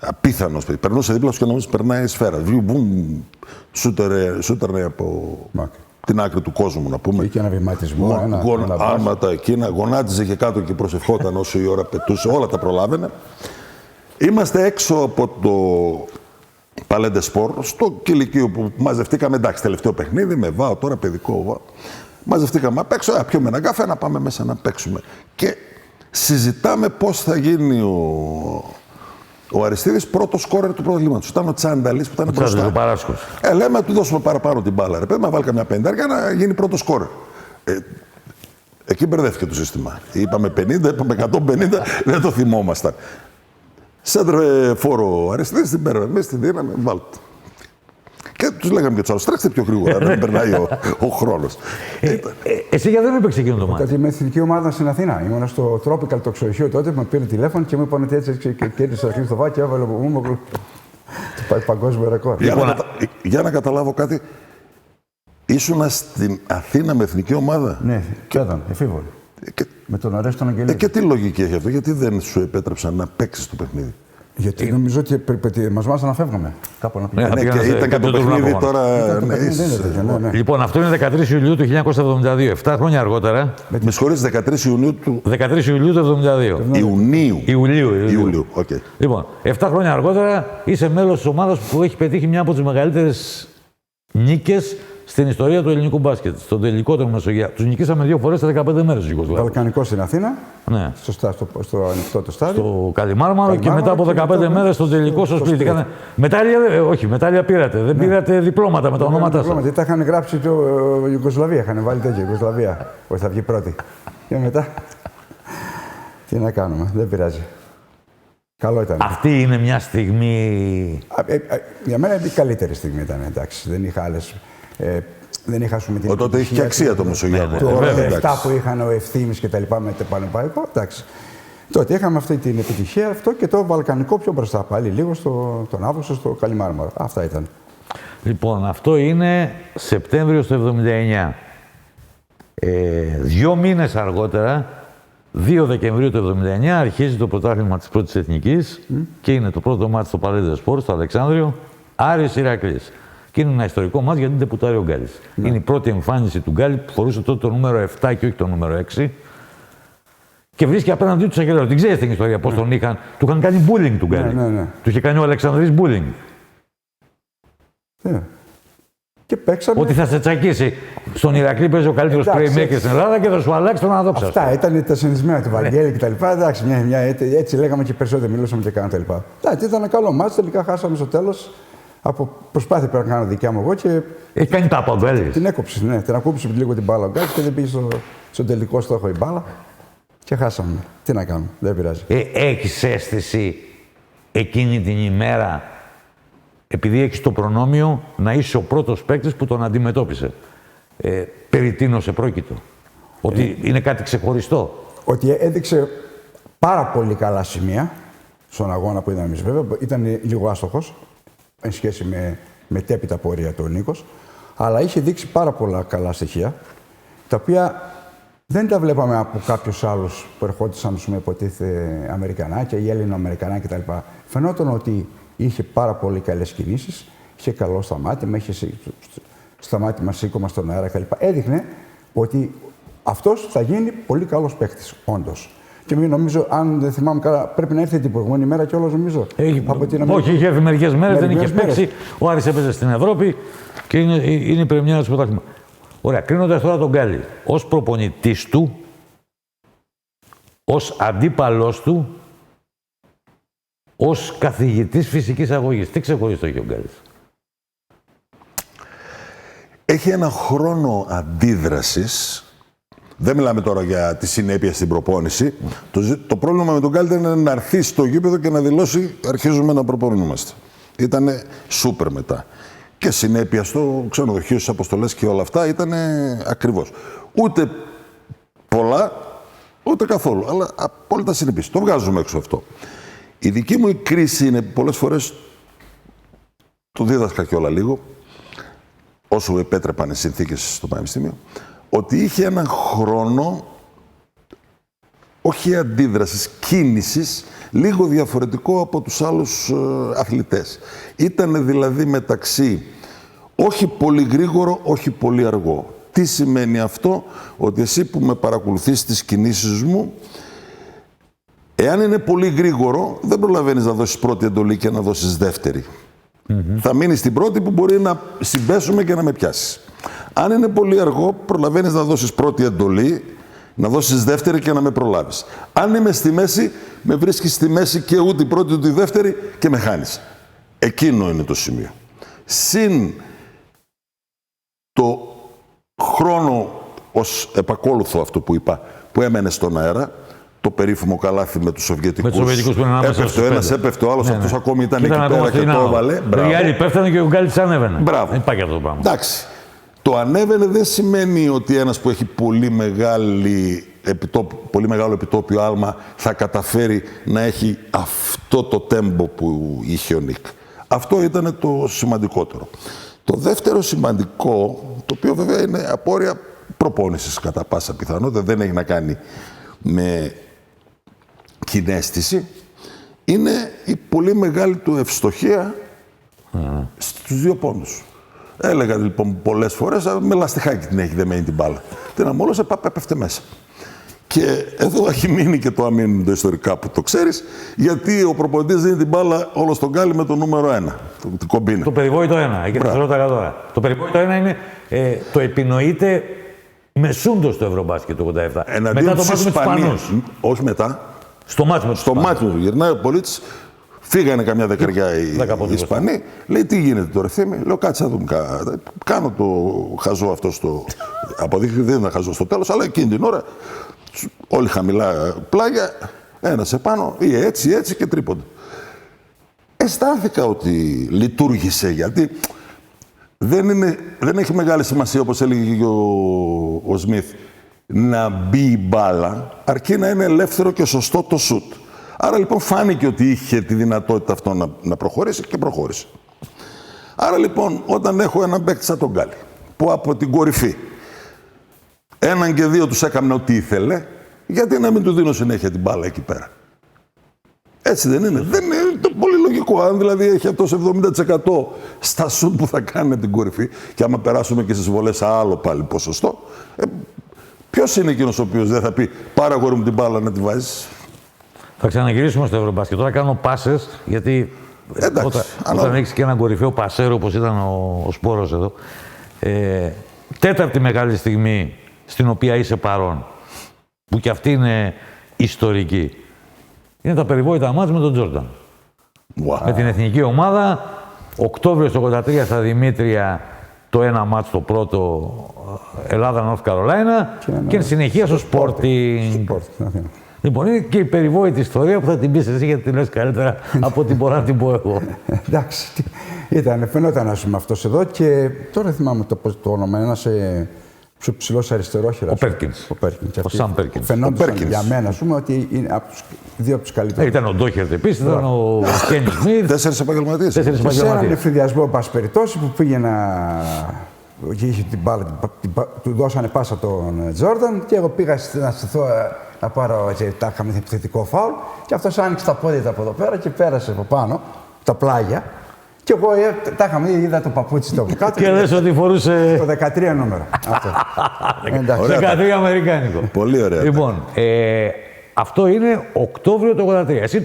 Απίθανος παιδί. Περνούσε δίπλα σου και νομίζω περνάει η σφαίρα. Σούτερνε από την άκρη του κόσμου, να πούμε. Είχε ένα βηματισμό, άρματα εκείνα, γονάτιζε και κάτω και προσευχόταν όσο η ώρα πετούσε. Όλα τα προλάβαινε. Είμαστε έξω από το Παλέντε Σπορ, στο κηλικείο που μαζευτήκαμε. Εντάξει, τελευταίο παιχνίδι, με βάω τώρα, παιδικό βάω. Μαζευτήκαμε απ' έξω, πιούμε ένα καφέ, να πάμε μέσα να παίξουμε. Και συζητάμε πώς θα γίνει ο Αριστίδης πρώτος σκόρερ του πρωταθλήματος. Ήταν ο Τσάνταλης που ήταν μπροστά. Λέμε να του δώσουμε παραπάνω την μπάλα. Ρε παιδί, να βάλει καμιά 50 για να γίνει πρώτος σκόρερ. Εκεί μπερδεύτηκε το σύστημα. Είπαμε 50, είπαμε 150, δεν το θυμόμασταν. Σέντρε φόρο ο Αριστίδης, την παίρναμε. Εμείς την δίναμε, βάλτε. Και τους λέγαμε και τους άλλους, τρέξτε πιο γρήγορα, δεν περνάει ο χρόνος. Εσύ γιατί δεν έπαιξε εκείνο το μάτι? Γιατί με εθνική ομάδα στην Αθήνα. Ήμουν στο Tropical το ξενοδοχείο τότε που με πήρε τηλέφωνο και μου είπαν ότι έτσι κέρδισε αρχή στο βάκι και έβαλε από μου το παγκόσμιο ρεκόρ. Για να καταλάβω κάτι, ήσουνα στην Αθήνα με εθνική ομάδα. Ναι, και ήταν εφήβολη. Με τον Αρέστον Αγγελίδη. Και τι λογική έχει αυτό, γιατί δεν σου επέτρεψαν να παίξεις το παιχνίδι? Γιατί νομίζω ότι μας μάθαν να φεύγαμε. Κάπου να πήγαμε. Ναι, και ήταν και το παιχνίδι τώρα. Λοιπόν, αυτό είναι 13 Ιουλίου του 1972. 7 χρόνια αργότερα. Με συγχωρείς, 13 Ιουνίου του. 13 Ιουλίου του 1972. Ιουλίου. Okay. Λοιπόν, 7 χρόνια αργότερα είσαι μέλος της ομάδας που έχει πετύχει μια από τις μεγαλύτερες νίκες στην ιστορία του ελληνικού μπάσκετ. Στον τελικό των Μεσογείου. Τους νικήσαμε 2 φορές σε 15 μέρες στους Ιουγκοσλάβους. Βαλκανικό στην Αθήνα. Ναι. Στο ανοιχτό το στάδιο. Στο Καλιμάρμαρο και μετά από 15 μέρες στο τελικό στο σπίτι. Μετάλλια πήρατε. Δεν πήρατε διπλώματα με τα ονόματά σας. Γιατί τα είχαν γράψει το Ιουγκοσλαβία. Είχαν βάλει τέτοιο Ιουγκοσλαβία. Ότι θα βγει πρώτη. Και μετά. Τι να κάνουμε. Δεν πειράζει. Καλό ήταν. Αυτή είναι μια στιγμή. Για μένα η καλύτερη στιγμή ήταν. Εντάξει. Δεν είχα άλλες. Δεν είχα σου με την τότε είχε και αξία το Μεσογειακό. Αυτά που είχαν ο Ευθύμης και τα λοιπά με το Πανεπιστήμιο. Εντάξει. Τότε είχαμε αυτή την επιτυχία αυτό και το Βαλκανικό πιο μπροστά πάλι, λίγο τον Αύγουστο στο Καλιμάρμαρο. Αυτά ήταν. Λοιπόν, αυτό είναι Σεπτέμβριο του 1979. 2 μήνες αργότερα, 2 Δεκεμβρίου του 1979, αρχίζει το πρωτάθλημα της πρώτης εθνικής και είναι το πρώτο μάτι στο Παλέντε Σπορ, στο Αλεξάνδριο, Άρης Ηρακλής. Και είναι ένα ιστορικό μάτς γιατί ντεπουτάρει ο Γκάλης. Ναι. Είναι η πρώτη εμφάνιση του Γκάλη που φορούσε τότε το νούμερο 7 και όχι το νούμερο 6. Και βρίσκει απέναντί του Αγγελέο. Την ξέρετε την ιστορία, πώς τον είχαν. Του είχαν κάνει bullying του Γκάλη. Ναι. Του είχε κάνει ο Αλεξανδρής bullying. Ναι. Και παίξαμε. Ότι θα σε τσακίσει. Στον Ηρακλή παίζει ο καλύτερος playmaker στην Ελλάδα και θα σου αλλάξει τον αδόξα. Αυτά ήταν τα συνηθισμένα του Βαγγέλη κτλ. Εντάξει, έτσι λέγαμε και περισσότερο, μιλούσαμε και κάναμε κτλ. Εντάξει, ήταν ένα καλό μάτσο. Τελικά χάσαμε στο τέλος. Από προσπάθεια που έκανα δικιά μου εγώ και. Έχει κάνει τα παγκέλη. Την έκοψε, ναι. Την ακούμπησε λίγο την μπάλα ο Γκάλης και δεν πήγε στον τελικό στόχο η μπάλα. Και χάσαμε. Τι να κάνουμε, δεν πειράζει. Έχεις αίσθηση εκείνη την ημέρα, επειδή έχεις το προνόμιο να είσαι ο πρώτος παίκτης που τον αντιμετώπισε. Περί τίνος επρόκειτο. Ότι είναι κάτι ξεχωριστό. Ότι έδειξε πάρα πολύ καλά σημεία στον αγώνα που είδαμε εμείς βέβαια. Ήταν λίγο άστοχος εν σχέση με τέπειτα πορεία του Νίκος. Αλλά είχε δείξει πάρα πολλά καλά στοιχεία, τα οποία δεν τα βλέπαμε από κάποιους άλλους που ερχόντουσαν, με υποτίθεται Αμερικανάκια ή Έλληνο-Αμερικανάκια κτλ. Φαινόταν ότι είχε πάρα πολύ καλές κινήσεις, είχε καλό σταμάτημα, είχε σταμάτημα σήκωμα στον αέρα κτλ. Έδειχνε ότι αυτός θα γίνει πολύ καλός παίκτης, όντως. Και νομίζω, αν δεν θυμάμαι καλά, πρέπει να έρθει την προηγούμενη μέρα κιόλας, νομίζω. Όχι, είχε έρθει μερικές μέρες, δεν είχε παίξει. Ο Άρης έπαιζε στην Ευρώπη και είναι η πρεμιέρα του πρωτάθλημα. Ωραία, κρίνοντας τώρα τον Γκάλη, ως προπονητής του, ως αντίπαλός του, ως καθηγητής φυσικής αγωγής. Τι ξεχωριστό έχει ο Γκάλης? Έχει ένα χρόνο αντίδρασης. Δεν μιλάμε τώρα για τη συνέπεια στην προπόνηση. Το πρόβλημα με τον Γκάλη ήταν να έρθει στο γήπεδο και να δηλώσει αρχίζουμε να προπονούμαστε. Ήτανε σούπερ μετά. Και συνέπεια στο ξενοδοχείο, στις αποστολές και όλα αυτά ήταν ακριβώς. Ούτε πολλά, ούτε καθόλου, αλλά απόλυτα συνεπής. Το βγάζουμε έξω αυτό. Η δική μου η κρίση είναι πολλές φορές, το δίδασκα κιόλα λίγο, όσο επέτρεπαν οι συνθήκες στο Πανεπιστήμιο, ότι είχε έναν χρόνο, όχι αντίδρασης, κίνησης, λίγο διαφορετικό από τους άλλους αθλητές. Ήτανε δηλαδή μεταξύ όχι πολύ γρήγορο, όχι πολύ αργό. Τι σημαίνει αυτό? Ότι εσύ που με παρακολουθείς τις κινήσεις μου, εάν είναι πολύ γρήγορο, δεν προλαβαίνεις να δώσεις πρώτη εντολή και να δώσεις δεύτερη. Θα μείνεις στην πρώτη που μπορεί να συμπέσουμε και να με πιάσεις. Αν είναι πολύ αργό, προλαβαίνεις να δώσεις πρώτη εντολή, να δώσεις δεύτερη και να με προλάβεις. Αν είμαι στη μέση, με βρίσκεις στη μέση και ούτε η πρώτη ούτε η δεύτερη και με χάνεις. Εκείνο είναι το σημείο. Συν το χρόνο ως επακόλουθο αυτό που είπα, που έμενε στον αέρα, το περίφημο καλάθι με τους Σοβιετικούς. Με τους Σοβιετικούς που είναι ανάμεσα στους πέντε. Ένας έπεφτε, ο άλλος αυτός ακόμη ήταν εκεί πέρα και το έβαλε. Οι άλλοι πέφτανε και ο Γκάλης ανέβαινε. Μπράβο. Δεν υπάρχει αυτό το πράγμα. Εντάξει. Το ανέβαινε δεν σημαίνει ότι ένας που έχει πολύ μεγάλο επιτόπιο άλμα θα καταφέρει να έχει αυτό το τέμπο που είχε ο Νίκ. Αυτό ήταν το σημαντικότερο. Το δεύτερο σημαντικό, το οποίο βέβαια είναι απόρρια προπόνησης κατά πάσα πιθανότητα, δεν έχει να κάνει με κοιναίσθηση, είναι η πολύ μεγάλη του ευστοχία στους δύο πόντους. Έλεγα λοιπόν πολλές φορές, με λαστιχάκι την έχει δεμένη την μπάλα. Την αμόλωσε, πέφτε μέσα. Και εδώ έχει μείνει και το αμήνυντο ιστορικά που το ξέρεις, γιατί ο προπονητής δίνει την μπάλα όλο στον Γκάλη με το νούμερο 1, την κομπίνα. Το περιβόητο 1, εκεί θα ρωτάω τώρα. Το περιβόητο 1 είναι, το επινοείται μεσούντος το Ευρωμπάσκετ το 87. Μετά το μάτι με τους Ισπανούς. Όχι μετά. Στο μάτι με τους Ισπανούς. Στο μάτι του γυρνάει ο πολίτης. Φύγανε καμιά δεκαριά οι Ισπανοί. Λέει, τι γίνεται τώρα, Θέμη? Λέω, κάτσε να δούμε. Κάνω το χαζό αυτό στο... Αποδείχθηκε δεν ήταν χαζό στο τέλος, αλλά εκείνη την ώρα όλοι χαμηλά πλάγια, ένας επάνω, ή έτσι και τρίποντα. Αισθάνθηκα ότι λειτουργήσε, γιατί δεν έχει μεγάλη σημασία, όπως έλεγε και ο Σμιθ, να μπει η μπάλα, αρκεί να είναι ελεύθερο και σωστό το σουτ. Άρα λοιπόν φάνηκε ότι είχε τη δυνατότητα αυτό να προχωρήσει και προχώρησε. Άρα λοιπόν όταν έχω έναν παίκτη σαν τον Γκάλη, που από την κορυφή έναν και δύο τους έκαμνε ό,τι ήθελε, γιατί να μην του δίνω συνέχεια την μπάλα εκεί πέρα? Έτσι δεν είναι? Δεν είναι πολύ λογικό. Αν δηλαδή έχει αυτός 70% στα σουτ που θα κάνει με την κορυφή, και άμα περάσουμε και στις βολές άλλο πάλι ποσοστό, ποιος είναι εκείνος ο οποίος δεν θα πει πάρε αγόρι μου την μπάλα να τη βάζεις? Θα ξαναγυρίσουμε στο Ευρωμπάσκετ. Τώρα κάνω πάσες, γιατί όταν έχεις και έναν κορυφαίο πασέρο όπως ήταν ο Σπόρος εδώ, τέταρτη μεγάλη στιγμή στην οποία είσαι παρόν, που κι αυτή είναι ιστορική, είναι τα περιβόητα μάτς με τον Τζόρνταν. Με την εθνική ομάδα, Οκτώβριο του 1983 στα Δημήτρια, το ένα μάτς το πρώτο, Ελλάδα-Νορθ Καρολάινα, και συνεχεία στο Sporting. Λοιπόν, είναι και η περιβόητη ιστορία που θα την πεις εσύ, γιατί την λες καλύτερα από ό,τι μπορώ να την πω εγώ. Εντάξει, φαινόταν ας πούμε αυτός εδώ και τώρα θυμάμαι το όνομα, ένας πιο ψηλός αριστερόχειρας. Ο Πέρκινς. Ο Σαν Πέρκινς. Φαινόταν για μένα, ας πούμε, ότι είναι δύο από τους καλύτερους. Ήταν ο Ντόχερτ επίσης, ήταν ο Κένι Σμιθ. 4 επαγγελματίες. Σε έναν εφηδιασμό, πάση περιπτώσει, που πήγαινα και είχε την μπάλα, του δώσανε πάσα τον Τζόρνταν και εγώ πήγα να στηθώ να πάρω, τα είχαμε επιθετικό φάουλ και αυτός άνοιξε τα πόδια από εδώ πέρα και πέρασε από πάνω, τα πλάγια. Και εγώ τα είχαμε, είδα το παπούτσι το κάτω. Και λες ότι φορούσε. Το 13 νούμερο. Αυτό. 13 αμερικάνικο. Πολύ ωραία. Λοιπόν, αυτό είναι Οκτώβριο του 1983. Εσύ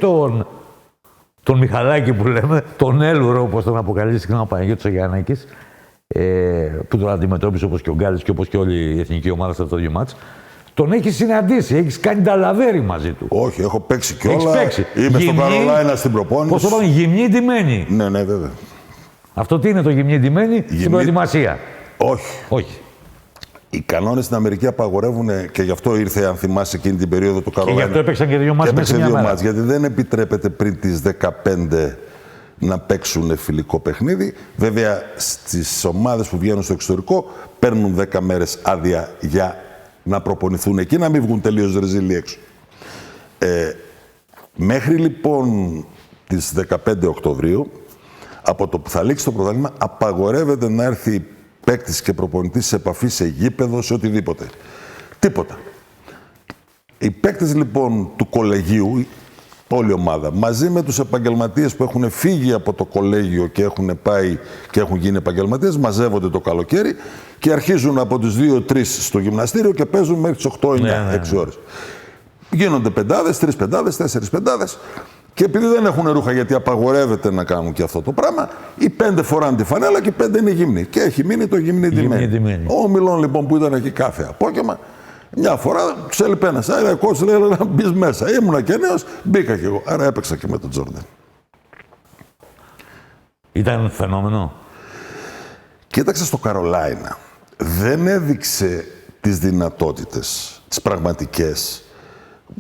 τον Μιχαλάκη που λέμε, τον Έλουρο, όπως τον αποκαλεί συχνά ο Παναγιώτης ο Γιαννάκης, που τον αντιμετώπισε όπως και ο Γκάλης και όπως και όλη η εθνική ομάδα στα δύο μάτς, τον έχεις συναντήσει, έχεις κάνει ταλαβέρι μαζί του. Όχι, έχω παίξει κιόλα. Είμαι στο Καρολάινα στην προπόνηση. Πώς το είπαμε, γυμνή ντυμένη. Ναι, ναι, βέβαια. Αυτό τι είναι το γυμνή ντυμένη στην προετοιμασία? Όχι. Οι κανόνες στην Αμερική απαγορεύουν και γι' αυτό ήρθε, αν θυμάσαι, εκείνη την περίοδο του Καρολάινα. Και γι' αυτό έπαιξαν και δύο μάτς μέσα σε μια μέρα. Γιατί δεν επιτρέπεται πριν τις 15 να παίξουν φιλικό παιχνίδι. Βέβαια, στις ομάδες που βγαίνουν στο εξωτερικό παίρνουν 10 μέρες άδεια για να προπονηθούν εκεί, να μην βγουν τελείως ρεζίλοι έξω. Μέχρι λοιπόν τις 15 Οκτωβρίου, από το που θα λήξει το πρωτάθλημα, απαγορεύεται να έρθει παίκτης και προπονητής σε επαφή σε γήπεδο, σε οτιδήποτε. Τίποτα. Οι παίκτες λοιπόν του κολεγίου, όλη η ομάδα, μαζί με τους επαγγελματίες που έχουν φύγει από το κολέγιο και έχουν πάει και έχουν γίνει επαγγελματίες, μαζεύονται το καλοκαίρι και αρχίζουν από τις 2-3 στο γυμναστήριο και παίζουν μέχρι τις 8-9-6 ώρες. Γίνονται πεντάδες, 3 πεντάδες, 4 πεντάδες και επειδή δεν έχουν ρούχα, γιατί απαγορεύεται να κάνουν και αυτό το πράγμα, οι 5 φοράνε τη φανέλα και οι 5 είναι γυμνοί. Και έχει μείνει το γυμνή ντυμένη. Ο Μιλών λοιπόν που ήταν εκεί κάθε απόγευμα, μια φορά τους έλειπε ένας. Άρα ο coach λέει να μπεις μέσα. Ήμουνα και νέος, μπήκα κι εγώ. Άρα έπαιξα και με τον Τζόρνταν. Ήταν φαινόμενο. Κοίταξε στο Καρολάινα. Δεν έδειξε τις δυνατότητες, τις πραγματικές.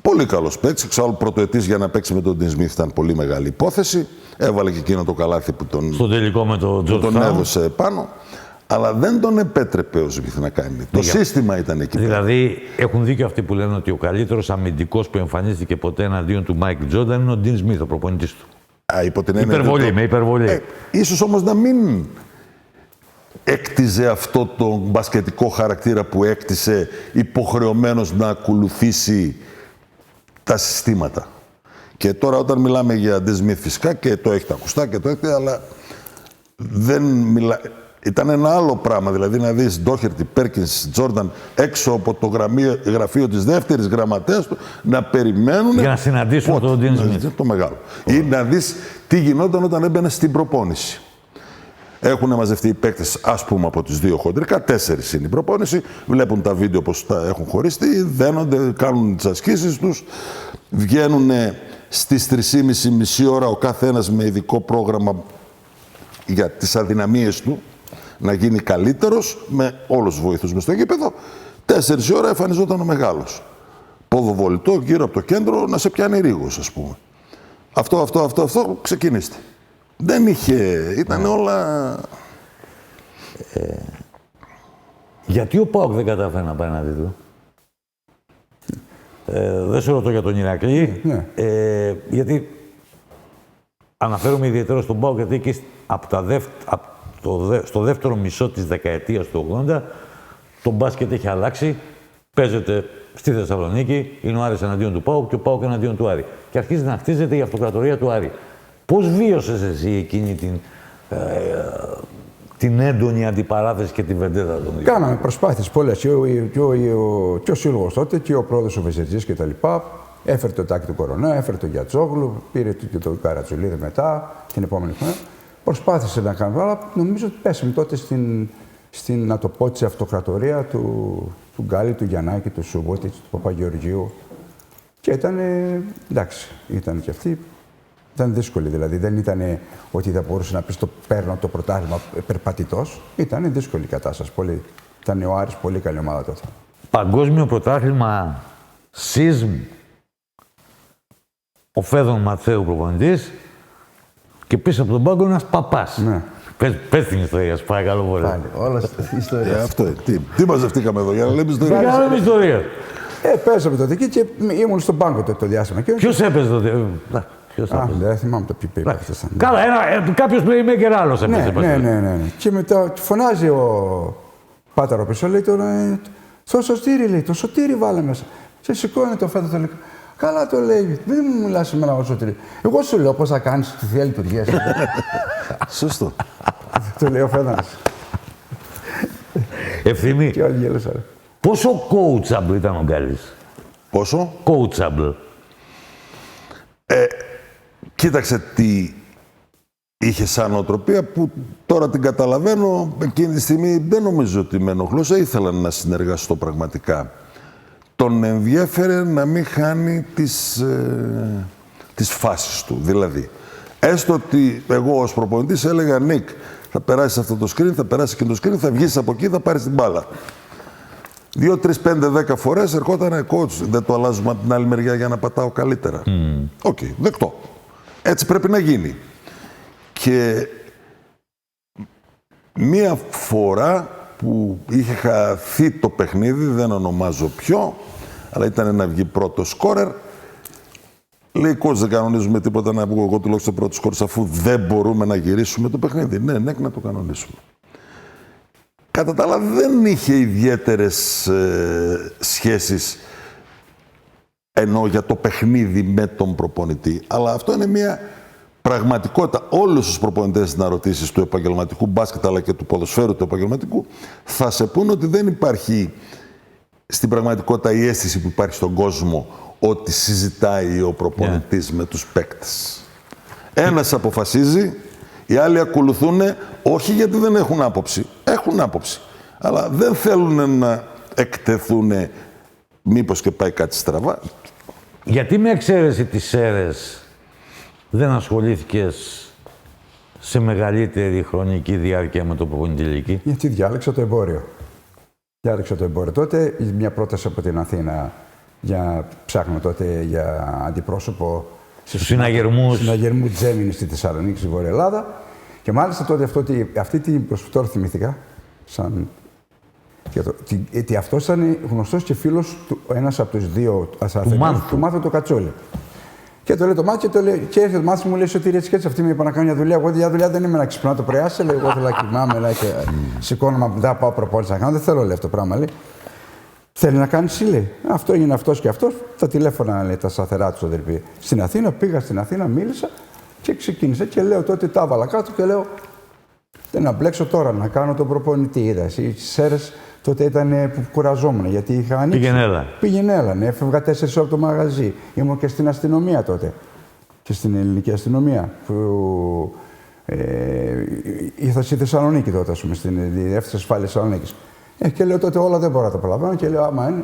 Πολύ καλός παίκτης. Εξάλλου πρωτοετής για να παίξει με τον Ντιν Σμιθ ήταν πολύ μεγάλη υπόθεση. Έβαλε και εκείνο το καλάθι που στο τελικό με τον έδωσε πάνω. Αλλά δεν τον επέτρεπε ο Σμιθ να κάνει. Το σύστημα ήταν εκεί. Δηλαδή, έχουν δίκιο αυτοί που λένε ότι ο καλύτερος αμυντικός που εμφανίστηκε ποτέ εναντίον του Μάικ Τζόρνταν είναι ο Ντιν Σμιθ, ο προπονητής του. Υπό την υπερβολή, με υπερβολή. Ίσως όμως να μην έκτιζε αυτό το μπασκετικό χαρακτήρα που έκτισε, υποχρεωμένος να ακολουθήσει τα συστήματα. Και τώρα όταν μιλάμε για Ντιν Σμιθ φυσικά και το έχετε ακουστά και το έχετε, αλλά δεν μιλάει. Ήταν ένα άλλο πράγμα, δηλαδή να δεις Ντόχερτι, Πέρκινς, Τζόρνταν έξω από το γραφείο της δεύτερης γραμματέας του να περιμένουν. Για να συναντήσουν τον Ντιν Σμιθ. Το μεγάλο. Ή να δεις τι γινόταν όταν έμπαινε στην προπόνηση. Έχουν μαζευτεί οι παίκτες, ας πούμε, από τις 2 χοντρικά, 4 είναι η προπόνηση. Βλέπουν τα βίντεο πώς τα έχουν χωριστεί, δένονται, κάνουν τις ασκήσεις τους. Βγαίνουν στις 3,5 μισή ώρα ο κάθε ένας με ειδικό πρόγραμμα για τις αδυναμίες του, να γίνει καλύτερος, με όλους τους βοηθούς μες στο γήπεδο. 4 ώρα εμφανιζόταν ο μεγάλος. Ποδοβολητό γύρω από το κέντρο να σε πιάνει ρίγος, ας πούμε. Αυτό, ξεκινήστε. Δεν είχε, ήταν όλα... Γιατί ο ΠΑΟΚ δεν κατάφερε να πάει ένα τίτλο? Δεν σε ρωτώ για τον Ηρακλή, γιατί αναφέρομαι ιδιαίτερα στον ΠΑΟΚ, γιατί εκεί στο δεύτερο μισό της δεκαετίας του 80 το μπάσκετ έχει αλλάξει, παίζεται στη Θεσσαλονίκη, είναι ο Άρης εναντίον του ΠΑΟΚ και ο ΠΑΟΚ εναντίον του Άρη. Και αρχίζει να χτίζεται η αυτοκρατορία του Άρη. Πώς βίωσες εσύ εκείνη την έντονη αντιπαράθεση και τη βεντέτα των δύο? Κάναμε προσπάθειες πολλές. Και ο σύλλογος τότε και ο πρόεδρος ο Βεζερτζής και τα λοιπά. Έφερε το Τάκη του Κορονά, έφερε τον Γιατζόγλου, πήρε και τον Καρατσουλίδη μετά, την επόμενη χρονιά. Προσπάθησε να κάνουμε, αλλά νομίζω ότι πέσαμε τότε στην, να το πω, αυτοκρατορία του Γκάλη, του Γιαννάκη, του Σούμποτιτς, του Παπαγεωργίου. Και ήταν, εντάξει, ήταν και αυτοί. Ήταν δύσκολη, δηλαδή. Δεν ήταν ότι θα μπορούσε να πει το παίρνω το πρωτάθλημα περπατητός. Ήταν δύσκολη η κατάσταση. Πολύ. Ήταν ο Άρης πολύ καλή ομάδα τότε. Παγκόσμιο πρωτάθλημα ΣΥΣΜ. Ο Φέδων Ματθαίου προπονητής και πίσω από τον πάγκο ένας παπάς. Ναι. Πες την ιστορία, σου παρακαλώ πολύ. Πάλι, όλα στην ιστορία. Αυτό, τι μαζευτήκαμε εδώ για να λέμε ιστορία. Για να λέμε ιστορία. Παίζαμε τότε εκεί και ήμουν στον πάγκο το διάστημα. Ποιος έπαιζε τότε? Δεν θυμάμαι το ποιο είπε. Καλά, κάποιος playmaker άλλος έπαιζε. Ναι. Και μετά φωνάζει ο Πάταρο πίσω, λέει το Σωτήρι, λέει, το Σωτήρι βάλε μέσα. Και σηκώνει το Φέδο, το λέει. Καλά το λέει, δεν μου μιλάς εμένα ο Σωτήρι. Εγώ σου λέω πώς θα κάνεις τη θεία λειτουργία. Σωστό. Το λέει ο Φέδωνας. Ευθύμη, Και όλοι γέλασαν. πόσο coachable ήταν ο Γκάλης? Πόσο? Coachable. Κοίταξε τι είχε σαν νοοτροπία που τώρα την καταλαβαίνω. Εκείνη τη στιγμή δεν νομίζω ότι με ενοχλούσε. Ήθελα να συνεργαστώ πραγματικά. Τον ενδιέφερε να μην χάνει τις φάσεις του. Δηλαδή, έστω ότι εγώ ως προπονητής έλεγα Νίκ, θα περάσεις αυτό το screen, θα περάσεις και το screen, θα βγεις από εκεί, θα πάρεις την μπάλα. 2, 3, 5, 10 φορές ερχόταν coach. Δεν το αλλάζουμε από την άλλη μεριά για να πατάω καλύτερα. Οκ, δεκτό. Έτσι πρέπει να γίνει. Και μία φορά που είχε χαθεί το παιχνίδι, δεν ονομάζω ποιο, αλλά ήταν να βγει πρώτο σκόρερ, λέει coach, δεν κανονίζουμε τίποτα να βγω εγώ τουλάχιστον πρώτο σκόρερ αφού δεν μπορούμε να γυρίσουμε το παιχνίδι. Ναι, να το κανονίσουμε. Κατά τα άλλα δεν είχε ιδιαίτερες σχέσεις ενώ για το παιχνίδι με τον προπονητή. Αλλά αυτό είναι μια πραγματικότητα. Όλους τους προπονητές να ρωτήσεις του επαγγελματικού μπάσκετ αλλά και του ποδοσφαίρου του επαγγελματικού θα σε πούν ότι δεν υπάρχει στην πραγματικότητα η αίσθηση που υπάρχει στον κόσμο ότι συζητάει ο προπονητής με τους παίκτες. Ένας αποφασίζει, οι άλλοι ακολουθούν, όχι γιατί δεν έχουν άποψη. Έχουν άποψη. Αλλά δεν θέλουν να εκτεθούν μήπως και πάει κάτι στραβά. Γιατί με εξαίρεση τις ΣΕΡΕΣ δεν ασχολήθηκες σε μεγαλύτερη χρονική διάρκεια με το προπονητηλίκι? Γιατί διάλεξα το εμπόριο. Τότε μια πρόταση από την Αθήνα για ψάχνω τότε για αντιπρόσωπο στους συναγερμούς. Συναγερμού Τζέμινη στη Θεσσαλονίκη, στη Βόρεια Ελλάδα. Και μάλιστα τότε αυτή την προσφυγή θυμήθηκα, ότι αυτός ήταν γνωστός και φίλος του, ένας από τους δύο του Μάθου το Κατσόλη. Και το λέει το Μάθη και έρχεται το Μάθη μου λέει ότι έτσι και έτσι αυτή με είπα να κάνω μια δουλειά. Εγώ για δουλειά δεν είμαι να ξυπνάω το πρωί, άσε, εγώ θέλω να κοιμάμαι και σηκώνομαι μετά πάω προπόνηση να κάνω. Δεν θέλω λέει αυτό το πράγμα. Λέει. Θέλει να κάνει λέει. Αυτό έγινε αυτός και αυτός. Τα τηλέφωνα λέει, τα σταθερά του αδερφοί. Στην Αθήνα, πήγα στην Αθήνα, μίλησα και ξεκίνησα και λέω τότε τα έβαλα κάτω και λέω δεν να μπλέξω τώρα να κάνω τον προπονητή. Είδα οι ΣΕΡΕΣ τότε ήταν που κουραζόμουν γιατί είχα ανοίξει. Πήγαινε έλα, ναι, έφευγα 4 ώρες από το μαγαζί. Ήμουν και στην αστυνομία τότε. Και στην ελληνική αστυνομία. Που ήρθα στη Θεσσαλονίκη τότε, ας πούμε, στην Διεύθυνση Ασφάλειας Θεσσαλονίκης. Και λέω τότε όλα δεν μπορώ να τα προλαβαίνω και λέω άμα είναι.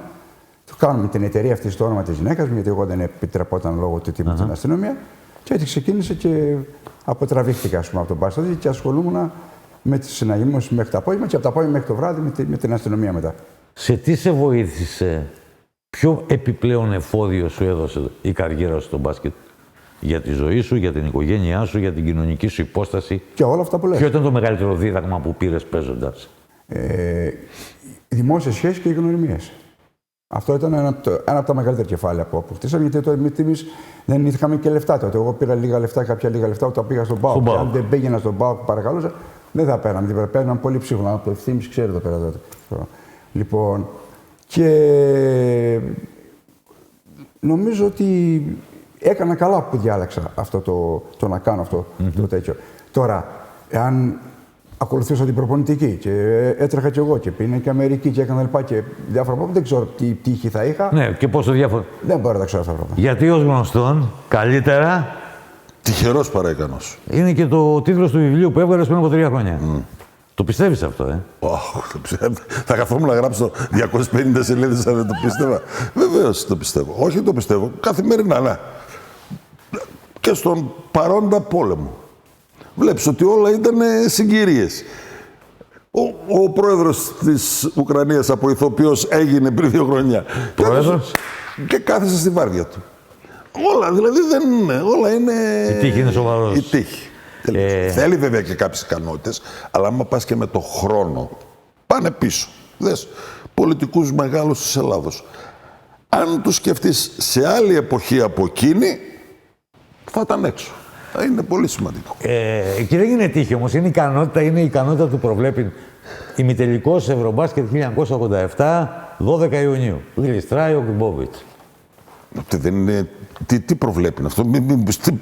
Το κάνουμε την εταιρεία αυτή στο όνομα της γυναίκας μου, γιατί εγώ δεν επιτρεπόταν λόγω του τύπου στην αστυνομία. Και έτσι ξεκίνησε και αποτραβήχτηκα ας πούμε, από τον Πάστοδη και ασχολούμουν με τις συναγερμούς μέχρι το απόγευμα και από το απόγευμα μέχρι το βράδυ με την αστυνομία μετά. Σε τι σε βοήθησε, ποιο επιπλέον εφόδιο σου έδωσε η καριέρα σου στο μπάσκετ? Για τη ζωή σου, για την οικογένειά σου, για την κοινωνική σου υπόσταση. Και όλα αυτά που λες. Ποιο ήταν το μεγαλύτερο δίδαγμα που πήρες παίζοντας? Δημόσιες σχέσεις και οι γνωριμίες. Αυτό ήταν ένα από τα μεγαλύτερα κεφάλαια που αποκτήσαμε, γιατί εμείς δεν είχαμε και λεφτά τότε. Εγώ πήρα λίγα λεφτά, κάποια λίγα λεφτά όταν πήγα στον ΠΑΟΚ. Αν δεν πήγαινα στον ΠΑΟΚ, παρακαλούσα, δεν θα παίρναμε. Δεν παίρναμε πολύ ψύχολα. Από το Ευθύμης ξέρει εδώ πέρα τότε. Λοιπόν, και νομίζω ότι έκανα καλά που διάλεξα αυτό το να κάνω αυτό το τέτοιο. Τώρα, εάν ακολουθούσα την προπονητική και έτρεχα κι εγώ και πήγαινα και Αμερική και έκανα λοιπά και διάφορα πράγματα, δεν ξέρω τι τύχη θα είχα. Ναι, και πόσο διάφορα. Δεν μπορώ να τα ξέρω αυτά τα πράγματα. Γιατί ως γνωστόν, καλύτερα. Τυχερός παρά ικανός. Είναι και το τίτλος του βιβλίου που έβγαλες πριν από 3 χρόνια. Το πιστεύεις αυτό, Θα καθόμουν να γράψω 250 σελίδες αν δεν το πίστευα. Βεβαίως το πιστεύω. Όχι το πιστεύω. Καθημερινά, ναι. Και στον παρόντα πόλεμο. Βλέπεις ότι όλα ήταν συγκυρίες. Ο πρόεδρος της Ουκρανίας από ηθοποιός έγινε πριν 2 χρόνια. Πρόεδρος. Και κάθεσε στη βάρδια του. Όλα, δηλαδή όλα είναι... Η τύχη είναι σοβαρός. Η τύχη. Θέλει βέβαια και κάποιες ικανότητες, αλλά άμα πας και με το χρόνο, πάνε πίσω. Δες, πολιτικούς μεγάλους της Ελλάδος. Αν τους σκεφτείς σε άλλη εποχή από εκείνη, θα ήταν έξω. Είναι πολύ σημαντικό. Και δεν είναι τύχη όμως, είναι η ικανότητα του προβλέπει. Ημιτελικός Ευρωμπάσκετ 1987, 12 Ιουνίου. Γλιστράει ο Γκριμπόβιτς. Δεν είναι... Τι προβλέπει αυτό,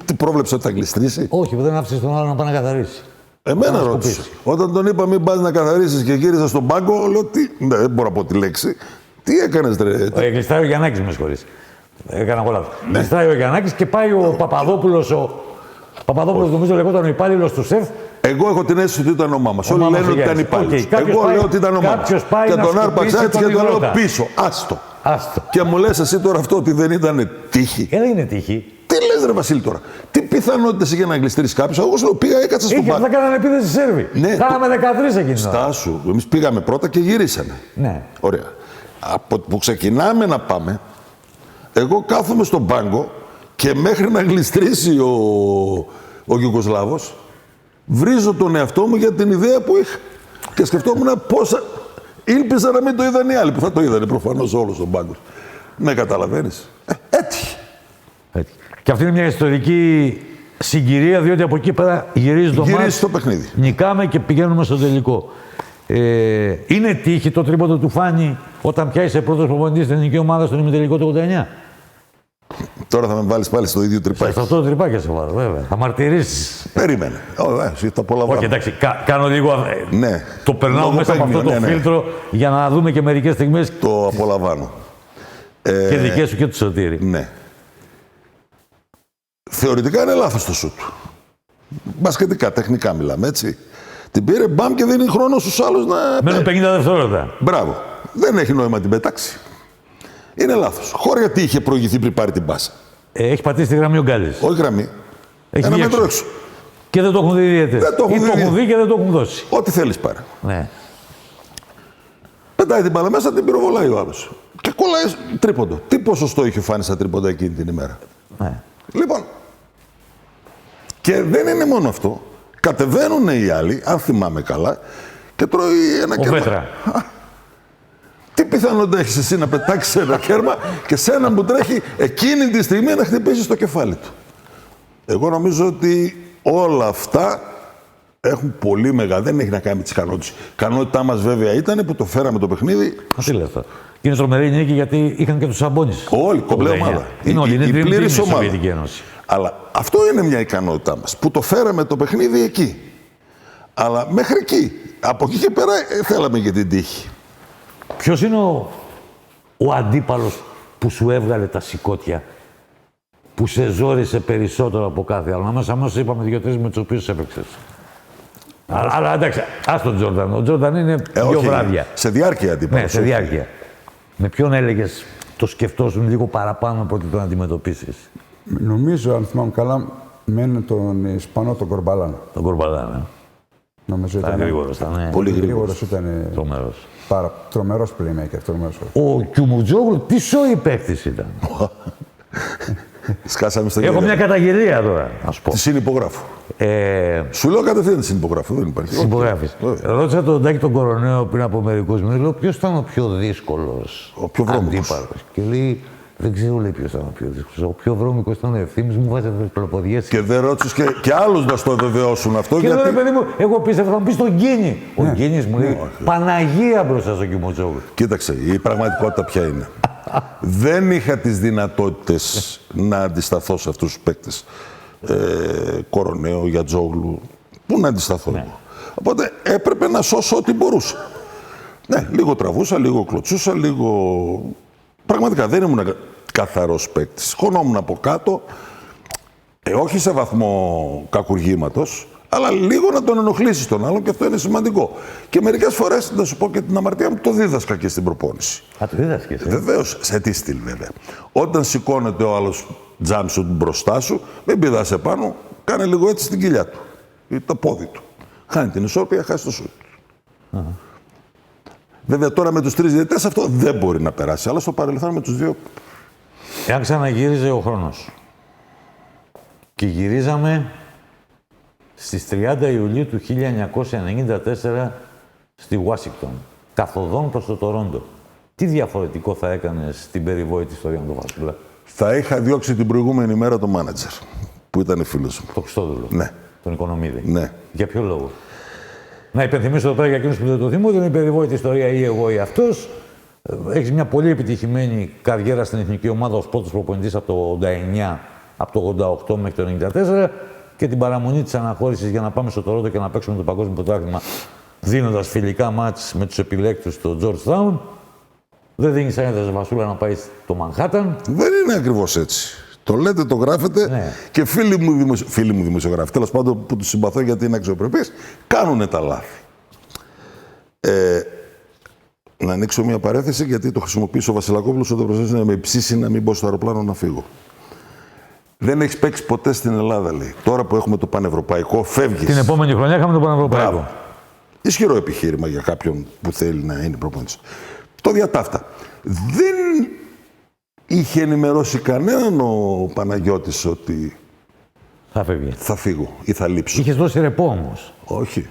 τι πρόβλεψε ότι θα γλιστρήσει. Όχι, δεν άφησε τον άλλο να πάει να καθαρίσει. Εμένα ρώτησε. Όταν τον είπα μην πας να καθαρίσεις και γύρισα στον πάγκο, λέω δεν μπορώ να πω τη λέξη. Τι έκανες, ρε. Γλιστράει ο Γιαννάκης, με συγχωρείς. Έκανα εγώ λάθος. Γλιστράει ο Γιαννάκης και πάει ο Παπαδόπουλος. Παπαδόπουλος νομίζω λεγόταν ο υπάλληλος του ΣΕΦ. Εγώ έχω την αίσθηση ότι ήταν ο μάμας. Όλοι λένε ότι ήταν υπάλληλος. Εγώ λέω ότι ήταν ο μάμας. Και τον άρπαξα έτσι και τον λέω πίσω. Άστο. Και μου λες εσύ τώρα αυτό ότι δεν ήταν τύχη. Δεν είναι τύχη. Τι λες ρε Βασίλη τώρα. Τι πιθανότητες είχε να γλιστρήσεις κάποιος. Εγώ σου λέω πήγα, έκατσα στον πάγκο. Θα κάνανε επίθεση Σέρβοι. Ναι, κάναμε 13 εκείνη. Στάσου. Εμείς πήγαμε πρώτα και γυρίσανε. Ναι. Ωραία. Από που ξεκινάμε να πάμε, εγώ κάθομαι στον πάγκο και μέχρι να γλιστρήσει ο Γιουγκοσλάβος, βρίζω τον εαυτό μου για την ιδέα που είχα. Και σκεφτόμουν πόσα... Ήλπιζα να μην το είδαν οι άλλοι, που θα το είδανε προφανώς όλος τον πάγκο. Ναι, καταλαβαίνεις. Έτυχε. Και αυτή είναι μια ιστορική συγκυρία, διότι από εκεί πέρα γυρίζει το παιχνίδι. Νικάμε και πηγαίνουμε στο τελικό. Είναι τύχη το τρίποντο του Φάνη όταν πιάσει πρώτος προπονητής στην ελληνική ομάδα στον ημιτελικό του 89. Τώρα θα με βάλεις πάλι στο ίδιο τρυπάκι. Σε αυτό το τρυπάκι σε βάλω, βέβαια. Θα μαρτυρήσεις. Περίμενε. Το απολαμβάνω. Όχι, εντάξει, κάνω λίγο. Ναι. Το περνάω μέσα από αυτό το φίλτρο για να δούμε και μερικές στιγμές. Το απολαμβάνω. Και δικές σου και του Σωτήρη. Ναι. Θεωρητικά είναι λάθος το σουτ. Μπασκετικά, τεχνικά μιλάμε, έτσι. Την πήρε μπαμ και δίνει χρόνο στους άλλους να... Μένουν 50 δευτερόλεπτα. Μπράβο. Δεν έχει νόημα την πετάξει. Είναι λάθος. Χώρια τι είχε προηγηθεί πριν πάρει την πάσα. Έχει πατήσει τη γραμμή ο Γκάλης. Όχι γραμμή. Έχει ένα μέτρο έξω. Και δεν το έχουν δει ιδιαίτερα. Ή το έχουν δει και δεν το έχουν δώσει. Ό,τι θέλεις πάρε. Ναι. Πετάει την μπάλα μέσα, την πυροβολάει ο άλλος. Και κολλάει τρίποντο. Τι ποσοστό είχε φάνει στα τρίποντα εκείνη την ημέρα. Ναι. Λοιπόν. Και δεν είναι μόνο αυτό. Κατεβαίνουν οι άλλοι, αν θυμάμαι καλά, και τρώει ένα κέρμα. Πέτρα. Τι πιθανότητα έχεις εσύ να πετάξεις ένα κέρμα και σε έναν που τρέχει εκείνη τη στιγμή να χτυπήσεις το κεφάλι του. Εγώ νομίζω ότι όλα αυτά έχουν πολύ μεγάλη. Δεν έχει να κάνει με τις ικανότητες. Η ικανότητά μας βέβαια ήταν που το φέραμε το παιχνίδι. Τι λέει αυτό. Και είναι τρομερή νίκη γιατί είχαν και τους Σαμπόνις. Όλη, κομπλέ ομάδα. Είναι η πλήρης ομάδα. Ένωση. Αλλά αυτό είναι μια ικανότητά μας. Που το φέραμε το παιχνίδι εκεί. Αλλά μέχρι εκεί. Από εκεί και πέρα θέλαμε και την τύχη. Ποιος είναι ο αντίπαλος που σου έβγαλε τα σηκώτια, που σε ζόρισε περισσότερο από κάθε άλλο? Ανάμεσα μας είπαμε 2-3 με τους οποίους έπαιξες. Αλλά εντάξει, ας τον Τζόρνταν. Ο Τζόρνταν είναι 2 βράδια. Σε διάρκεια αντίπαλος. Ναι, σε διάρκεια. Με ποιον έλεγες το σκεφτόσουν λίγο παραπάνω από ότι τον αντιμετωπίσεις? Νομίζω, αν θυμάμαι καλά, μένει τον Ισπανό, τον Κορμπαλάν. Τον Κορμπαλάν, Νομίζω ήταν γρήγορος. Πολύ γρήγορος. Ήταν τρομερός. Τρομερός playmaker. Ο Κιουμουτζόγλου τι σόι παίκτης ήταν. Σκάσαμε στο γέλιο. Έχω μια καταγγελία τώρα, να σου πω. Τη συνυπογράφω. Σου λέω κατευθείαν τη συνυπογράφω, δεν υπάρχει. Συμπογράφεις. Ρώτησα τον Τάκη τον Κοροναίο πριν από μερικούς μήνες, λέω ποιος ήταν ο πιο δύσκολος αντίπαλος. Και λέει, δεν ξέρω, λέει, ποιος ήταν ο πιο δύσκολος. Ο πιο βρώμικος ήταν ο Ευθύμης, μου βάζε πλοποδιές. Και δεν ρώτησες και άλλους να στο βεβαιώσουν αυτό. Και γιατί... λέω, παιδί μου, εγώ πίστευα θα μου πεις τον Γκίνη. Ο Γκίνης μου λέει, Παναγία μπροστά στο Κιουμουτζόγλου. Κοίταξε, η πραγματικότητα ποια είναι. Δεν είχα τις δυνατότητες να αντισταθώ σε αυτούς τους παίκτες. Κοροναίο, Γιατζόγλου. Πού να αντισταθώ εγώ. Οπότε έπρεπε να σώσω ό,τι μπορούσα. Ναι, λίγο τραβούσα, λίγο κλωτσούσα, λίγο... Πραγματικά δεν ήμουν καθαρός παίκτης. Χωνόμουν από κάτω, όχι σε βαθμό κακουργήματος, Αλλά λίγο να τον ενοχλήσεις τον άλλον και αυτό είναι σημαντικό. Και μερικές φορές, να σου πω και την αμαρτία μου, το δίδασκα και στην προπόνηση. Α, το δίδασκες. Βεβαίως, σε τι στυλ βέβαια. Όταν σηκώνεται ο άλλος τζάμ σου μπροστά σου, μην πηδάς επάνω, κάνε λίγο έτσι στην κοιλιά του ή το πόδι του. Χάνει την ισόρροπια, χάσει το σούτ. Βέβαια τώρα με τους 3 διαιτητές αυτό δεν μπορεί να περάσει, αλλά στο παρελθόν με τους 2. Εάν ξαναγύριζε ο χρόνος και γυρίζαμε στις 30 Ιουλίου του 1994 στη Ουάσιγκτον, καθοδόν προς το Τορόντο, τι διαφορετικό θα έκανες στην περιβόητη ιστορία με τον Βασούλα? Θα είχα διώξει την προηγούμενη μέρα τον μάνατζερ, που ήταν φίλος μου. Το Χριστόδουλο. Ναι. Τον Οικονομίδη. Ναι. Για ποιο λόγο? Να υπενθυμίσω εδώ πέρα για εκείνους που δεν το θυμούνται, είναι η περιβόητη ιστορία ή εγώ ή αυτός. Έχεις μια πολύ επιτυχημένη καριέρα στην εθνική ομάδα ως πρώτος προπονητής από το 89, από το 88 μέχρι το 94 και την παραμονή της αναχώρησης για να πάμε στο Τορόντο και να παίξουμε το παγκόσμιο πρωτάθλημα δίνοντας φιλικά μάτς με τους επιλέκτους στο Georgetown. Δεν δίνεις άδεια σε Βασούλα να πάει στο Μανχάταν. Δεν είναι ακριβώς έτσι. Το λέτε, το γράφετε Ναι. και φίλοι μου δημοσιογράφοι, τέλος πάντων που τους συμπαθώ γιατί είναι αξιοπρεπείς, κάνουν τα λάθη. Να ανοίξω μια παρέθεση γιατί το χρησιμοποιήσω ο Βασιλακόπουλος όταν προσπαθήσει να με ψήσει να μην μπω στο αεροπλάνο να φύγω. Δεν έχεις παίξει ποτέ στην Ελλάδα, λέει. Τώρα που έχουμε το πανευρωπαϊκό, φεύγεις. Την επόμενη χρονιά είχαμε το πανευρωπαϊκό. Μπράβο. Ισχυρό επιχείρημα για κάποιον που θέλει να είναι προπονητής. Το διατάφτα. Δεν είχε ενημερώσει κανέναν ο Παναγιώτης ότι Θα φεύγει. θα φύγω ή θα λείψω. Είχες δώσει ρεπό όμως. Όχι.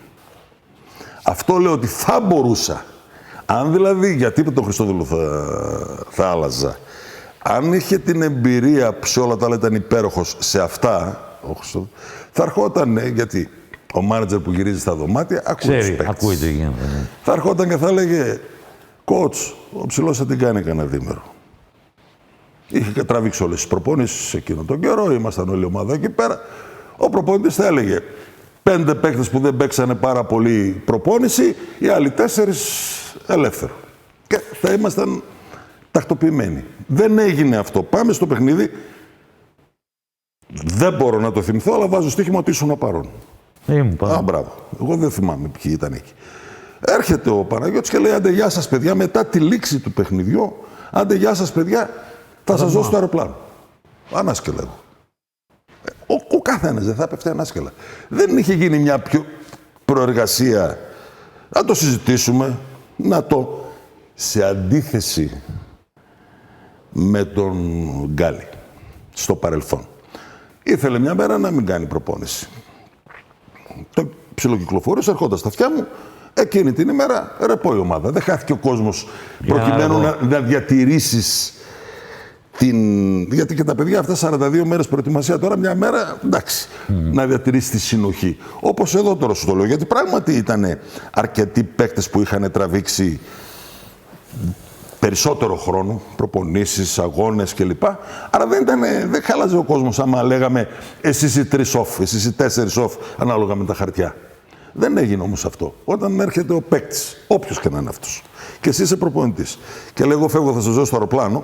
Αυτό λέω ότι θα μπορούσα. Αν δηλαδή, γιατί με τον Χριστόδουλο θα άλλαζα. Αν είχε την εμπειρία που σε όλα τα άλλα ήταν υπέροχος σε αυτά, ο Χριστόδουλος, θα ερχόταν, γιατί ο μάνατζερ που γυρίζει στα δωμάτια ακούει τους παίκτες. Ακούει τι γίνεται. Ναι. Θα ερχόταν και θα έλεγε, «Κότς, ο ψηλός θα την κάνει κανένα διήμερο». Είχε τραβήξει όλες τις προπόνησεις εκείνο τον καιρό, ήμασταν όλη η ομάδα εκεί πέρα. Ο προπονητής θα έλεγε 5 παίκτες που δεν παίξανε πάρα πολύ προπόνηση, οι άλλοι 4 ελεύθερο. Και θα ήμασταν τακτοποιημένοι. Δεν έγινε αυτό. Πάμε στο παιχνίδι. Δεν μπορώ να το θυμηθώ, αλλά βάζω στοίχημα ότι ήσουν παρόν. Α, μπράβο. Εγώ δεν θυμάμαι ποιοι ήταν εκεί. Έρχεται ο Παναγιώτης και λέει: «Άντε, γεια σας, παιδιά, μετά τη λήξη του παιχνιδιού, άντε, γεια σας, παιδιά, θα σας δώσω το αεροπλάνο». Ανάσκελα εγώ. Ο καθένας δεν θα έπεφτε ανάσκελα. Δεν είχε γίνει μια πιο προεργασία. Να το συζητήσουμε, σε αντίθεση με τον Γκάλι στο παρελθόν. Ήθελε μια μέρα να μην κάνει προπόνηση. Το ψιλοκυκλοφόρησε, ερχόταν στα αυτιά μου. Εκείνη την ημέρα ρεπό η ομάδα. Δεν χάθηκε ο κόσμος προκειμένου να διατηρήσεις γιατί και τα παιδιά αυτά 42 μέρες προετοιμασία, τώρα μια μέρα, εντάξει, να διατηρήσεις τη συνοχή. Όπως εδώ τώρα σου το λέω, γιατί πράγματι ήταν αρκετοί παίκτες που είχαν τραβήξει περισσότερο χρόνο, προπονήσεις, αγώνες κλπ. Άρα δεν χάλαζε ο κόσμος άμα λέγαμε εσείς οι 3 off, εσείς οι 4 off, ανάλογα με τα χαρτιά. Δεν έγινε όμως αυτό. Όταν έρχεται ο παίκτης, όποιος και να είναι αυτός, και εσύ είσαι προπονητής, και λέγω φεύγω, θα σας δώσω στο αεροπλάνο,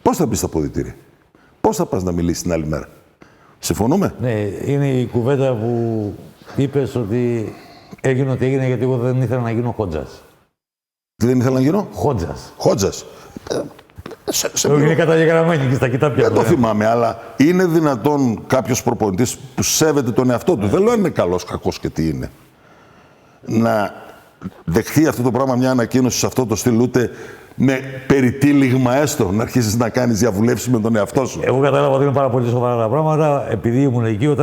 πώς θα μπεις στα αποδυτήρια, πώς θα πας να μιλήσεις την άλλη μέρα. Συμφωνούμε. Ναι, είναι η κουβέντα που είπες ότι έγινε ό,τι έγινε γιατί εγώ δεν ήθελα να γίνω Χότζας. Τι δεν ήθελα να γίνω? Χότζας. Είναι καταγεγραμμένη και στα κοιτάπια. Δεν το θυμάμαι, αλλά είναι δυνατόν κάποιος προπονητής που σέβεται τον εαυτό του, δεν λέω αν είναι καλός, κακός και τι είναι, να δεχθεί αυτό το πράγμα, μια ανακοίνωση σε αυτό το στυλ, ούτε με περιτύλιγμα έστω, να αρχίσεις να κάνεις διαβουλεύσεις με τον εαυτό σου. Εγώ κατάλαβα ότι είναι πάρα πολύ σοβαρά τα πράγματα, επειδή ήμουν εκεί,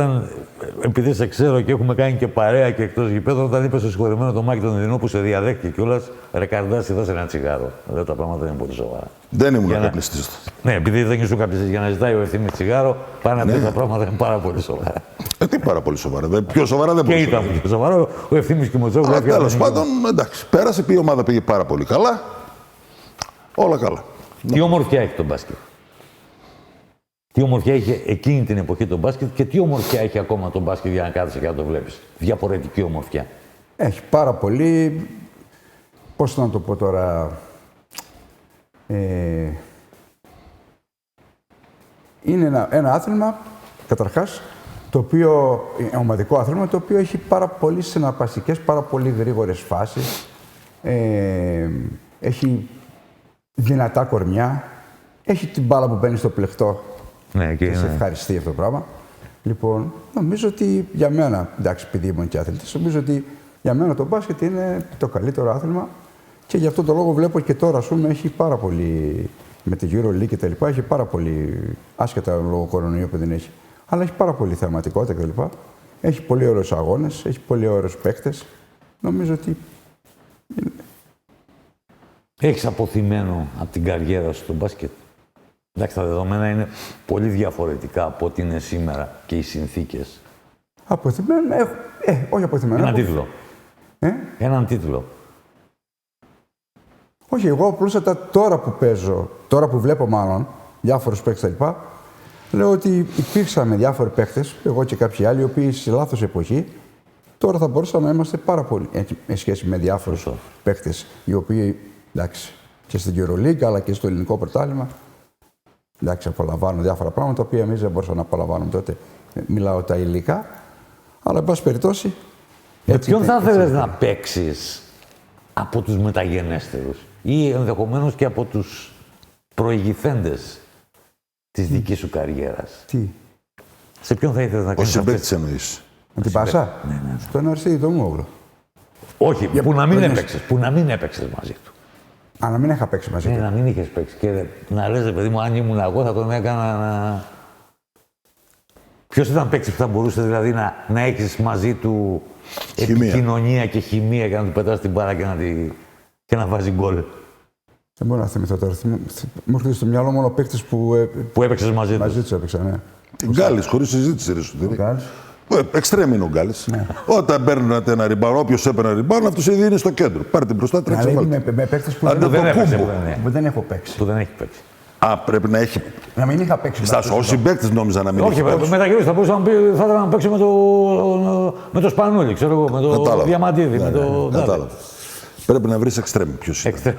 επειδή σε ξέρω και έχουμε κάνει και παρέα και εκτός γηπέδων, όταν είπε στο συγχωρεμένο τον Μάκη τον Ειρηνό που σε διαδέχτηκε κιόλας, ρε Καρδάση, δώσε ένα τσιγάρο. Λέω τα πράγματα είναι πολύ σοβαρά. Δεν ήμουν καπνιστής. Ναι, επειδή δεν ήσουν καπνιστής για να ζητάει ο Ευθύμης τσιγάρο, πάνε να πει τα πράγματα είναι πάρα πολύ σοβαρά. Τι πάρα πολύ σοβαρά. Πιο σοβαρά δεν μπορούσε. Και ήταν πιο σοβαρό. Ο Ευθύμης Κιμωτζόγλου έφυγε. Τέλος πάντων, εντάξει, πέρασε, η ομάδα πήγε πάρα πολύ καλά. Όλα καλά. Τι ομορφιά έχει το μπάσκετ. Τι ομορφιά είχε εκείνη την εποχή το μπάσκετ και τι ομορφιά έχει ακόμα το μπάσκετ για να κάθεσαι και να το βλέπεις. Διαφορετική ομορφιά. Έχει πάρα πολύ. Πώς να το πω τώρα. Είναι ένα άθλημα, καταρχάς, το οποίο, ομαδικό άθλημα, το οποίο έχει πάρα πολύ συναρπαστικές, πάρα πολύ γρήγορες φάσεις. Έχει δυνατά κορμιά. Έχει την μπάλα που μπαίνει στο πλεκτό. Ναι, και σε ευχαριστεί αυτό το πράγμα. Λοιπόν, νομίζω ότι για μένα, εντάξει, επειδή ήμουν και αθλητής, νομίζω ότι για μένα το μπάσκετ είναι το καλύτερο άθλημα και γι' αυτό το λόγο βλέπω και τώρα, ας πούμε, έχει πάρα πολύ, με τη EuroLeague και τα λοιπά, έχει πάρα πολύ, άσχετα λόγω κορονοϊού που δεν έχει, αλλά έχει πάρα πολύ θεαματικότητα και τα λοιπά. Έχει πολύ ωραίους αγώνες, έχει πολύ ωραίους παίκτες. Νομίζω ότι... Έχεις αποθυμένο από την καριέρα σου στο μπάσκετ? Εντάξει, τα δεδομένα είναι πολύ διαφορετικά από ό,τι είναι σήμερα και οι συνθήκες. Αποθυμένο, όχι αποθυμένο. Έναν τίτλο. Έναν τίτλο. Όχι, εγώ απλούστατα τώρα που παίζω, τώρα που βλέπω μάλλον διάφορους παίκτες κλπ. Λέω ότι υπήρξαμε διάφοροι παίκτες, εγώ και κάποιοι άλλοι, οι οποίοι σε λάθος εποχή, τώρα θα μπορούσαμε να είμαστε πάρα πολύ σε σχέση με διάφορους παίκτες, οι οποίοι, εντάξει, και στην EuroLeague αλλά και στο ελληνικό πρωτάθλημα, εντάξει, απολαμβάνουν διάφορα πράγματα, τα οποία εμείς δεν μπορούσαμε να απολαμβάνουμε τότε. Μιλάω τα υλικά, αλλά εν πάση περιπτώσει. Με ποιον θα ήθελες να παίξεις από τους μεταγενέστερους ή ενδεχομένως και από τους προηγηθέντες της δικής σου καριέρας? Τι? Σε ποιον θα ήθελες να κάνεις? Ο συμπαίκτης εννοείς? Με την Πάσα? Ναι. Στον Αριστίδη τον Μόγλο. Όχι, που να μην έπαιξες, που να μην έπαιξες μαζί του. Α, να μην είχα παίξει μαζί του. Να μην είχες παίξει. Και να λες, παιδί μου, αν ήμουν εγώ θα τον έκανα να... Ποιος ήταν παίκτης που θα μπορούσε δηλαδή να έχεις μαζί του επικοινωνία και χημεία και να του πετάς την μπάρα και να βάζει γκολ? Δεν μπορώ να θυμηθώ τώρα. Μου έρχεται στο μυαλό μόνο παίκτης που έπαιξες μαζί του. Μαζί του έπαιξα, ναι. Γκάλης, χωρίς συζήτηση, ρε σου. Γκάλης. Εξτρέμ είναι ο Γκάλης. Ναι. Όταν παίρνατε ένα ριμπάρο, όποιος έπαιρνε ριμπάρο, αυτός ήδη είναι στο κέντρο. Πάρε την μπροστά, τρέξε βάλτε. Με παίκτες που δεν έχω παίξει. Που δεν έχει παίξει. Α, πρέπει να έχει. Να μην είχα παίξει. Στάσου, όσοι παίκτες νόμιζα να μην έχει. Όχι, μεταγενείς θα μπορούσα να πει, θα ήθελα να παίξει με το Σπανούλη, ξέρω εγώ, με το Διαμαντίδη. Κατάλαβα. Πρέπει να βρεις εξτρέμ ποιος είναι.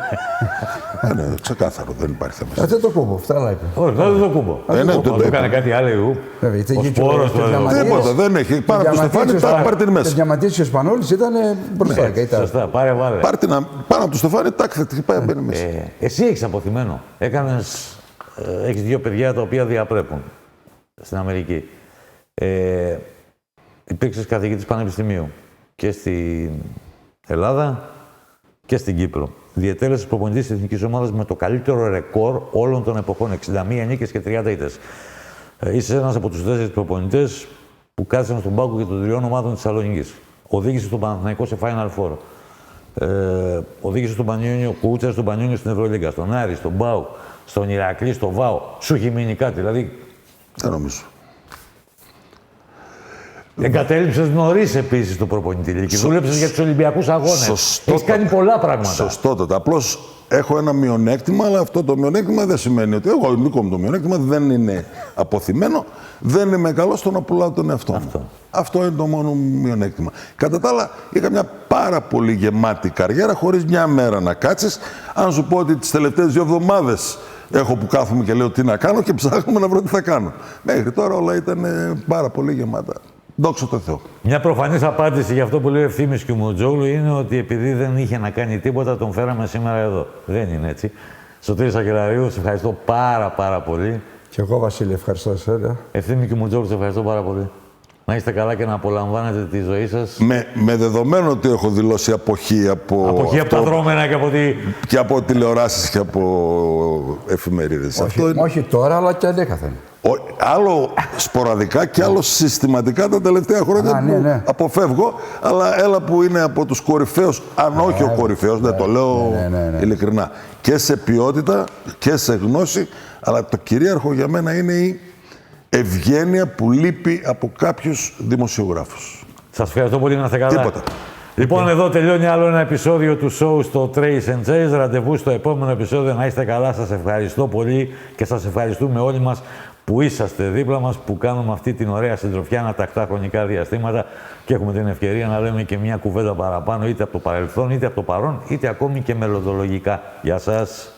Ναι, ξεκάθαρο, δεν υπάρχει θέμα. Δεν το κούμπο, αυτά είπε. Όχι, δεν το κούμπο. Το έκανε κάτι άλλο. Ο σπόρος του. Τίποτα, δεν έχει. Πάρα από το στεφάνι, πάρε την μέσα. Ο Διαμαντίδης και ο Σπανούλης ήταν μπροστά. Σωστά, πάρε βάλε. Πάνω από το στεφάνι, τάκ, θα χτυπάει, μπαίνει μέσα. Εσύ έχεις αποθυμένο. Έχεις δύο παιδιά τα οποία διαπρέπουν στην Αμερική. Υπήρξες καθηγητής πανεπιστημίου και στην Ελλάδα και στην Κύπρο. Διετέλεσες προπονητής της εθνικής ομάδας με το καλύτερο ρεκόρ όλων των εποχών, 61 νίκες και 30 ήττες. Είσαι ένας από τους 4 προπονητές που κάθισαν στον πάγκο και των 3 ομάδων της Θεσσαλονίκης. Οδήγησε τον Παναθηναϊκό σε Final Four. Οδήγησε τον Πανιόνιο, κούτσαρε στον Πανιόνιο στην Ευρωλίγκα, στον Άρη, στον Μπάου, στον Ηρακλή, στον Βάο. Σου έχει μείνει κάτι, δηλαδή. Δεν νομίζω. Εγκατέλειψες νωρίς επίσης το προπονητή και δούλεψες για τους Ολυμπιακούς Αγώνες. Έχεις κάνει πολλά πράγματα. Σωστότατα. Απλώς έχω ένα μειονέκτημα, αλλά αυτό το μειονέκτημα δεν σημαίνει ότι εγώ, δικό μου το μειονέκτημα δεν είναι αποθυμένο, δεν είμαι καλό στο να πουλάω τον εαυτό μου. Αυτό είναι το μόνο μειονέκτημα. Κατά τα άλλα, είχα μια πάρα πολύ γεμάτη καριέρα, χωρίς μια μέρα να κάτσεις. Αν σου πω ότι τις τελευταίες 2 εβδομάδες έχω που κάθομαι και λέω τι να κάνω και ψάχνουμε να βρω τι θα κάνω. Μέχρι τώρα όλα ήταν πάρα πολύ γεμάτα. Δόξα τω Θεώ. Μια προφανής απάντηση για αυτό που λέει ο Ευθύμης Κιουμουτζόγλου είναι ότι επειδή δεν είχε να κάνει τίποτα, τον φέραμε σήμερα εδώ. Δεν είναι έτσι. Σωτήρης Ακελαρίου, σε ευχαριστώ πάρα πολύ. Και εγώ, Βασίλη, ευχαριστώ εσένα. Ευθύμη Κιουμουτζόγλου, σε ευχαριστώ πάρα πολύ. Να είστε καλά και να απολαμβάνετε τη ζωή σας. Με δεδομένο ότι έχω δηλώσει αποχή από... Αποχή από τα δρόμενα και από τη... Και από τηλεοράσεις και από εφημερίδες. Όχι τώρα, αλλά και ανέκαθεν. Άλλο σποραδικά και άλλο συστηματικά τα τελευταία χρόνια που αποφεύγω, αλλά έλα που είναι από τους κορυφαίους, αν όχι ο κορυφαίος, δεν το λέω ειλικρινά, και σε ποιότητα και σε γνώση, αλλά το κυρίαρχο για μένα είναι η ευγένεια που λείπει από κάποιους δημοσιογράφους. Σας ευχαριστώ πολύ, να είστε καλά. Τίποτα. Λοιπόν, εδώ τελειώνει άλλο ένα επεισόδιο του show στο Trace and Chase. Ραντεβού στο επόμενο επεισόδιο. Να είστε καλά. Σας ευχαριστώ πολύ και σας ευχαριστούμε όλοι μας που είσαστε δίπλα μας, που κάνουμε αυτή την ωραία συντροφιά ανατακτά χρονικά διαστήματα και έχουμε την ευκαιρία να λέμε και μια κουβέντα παραπάνω, είτε από το παρελθόν, είτε από το παρόν, είτε ακόμη και μελλοντολογικά. Γεια σας.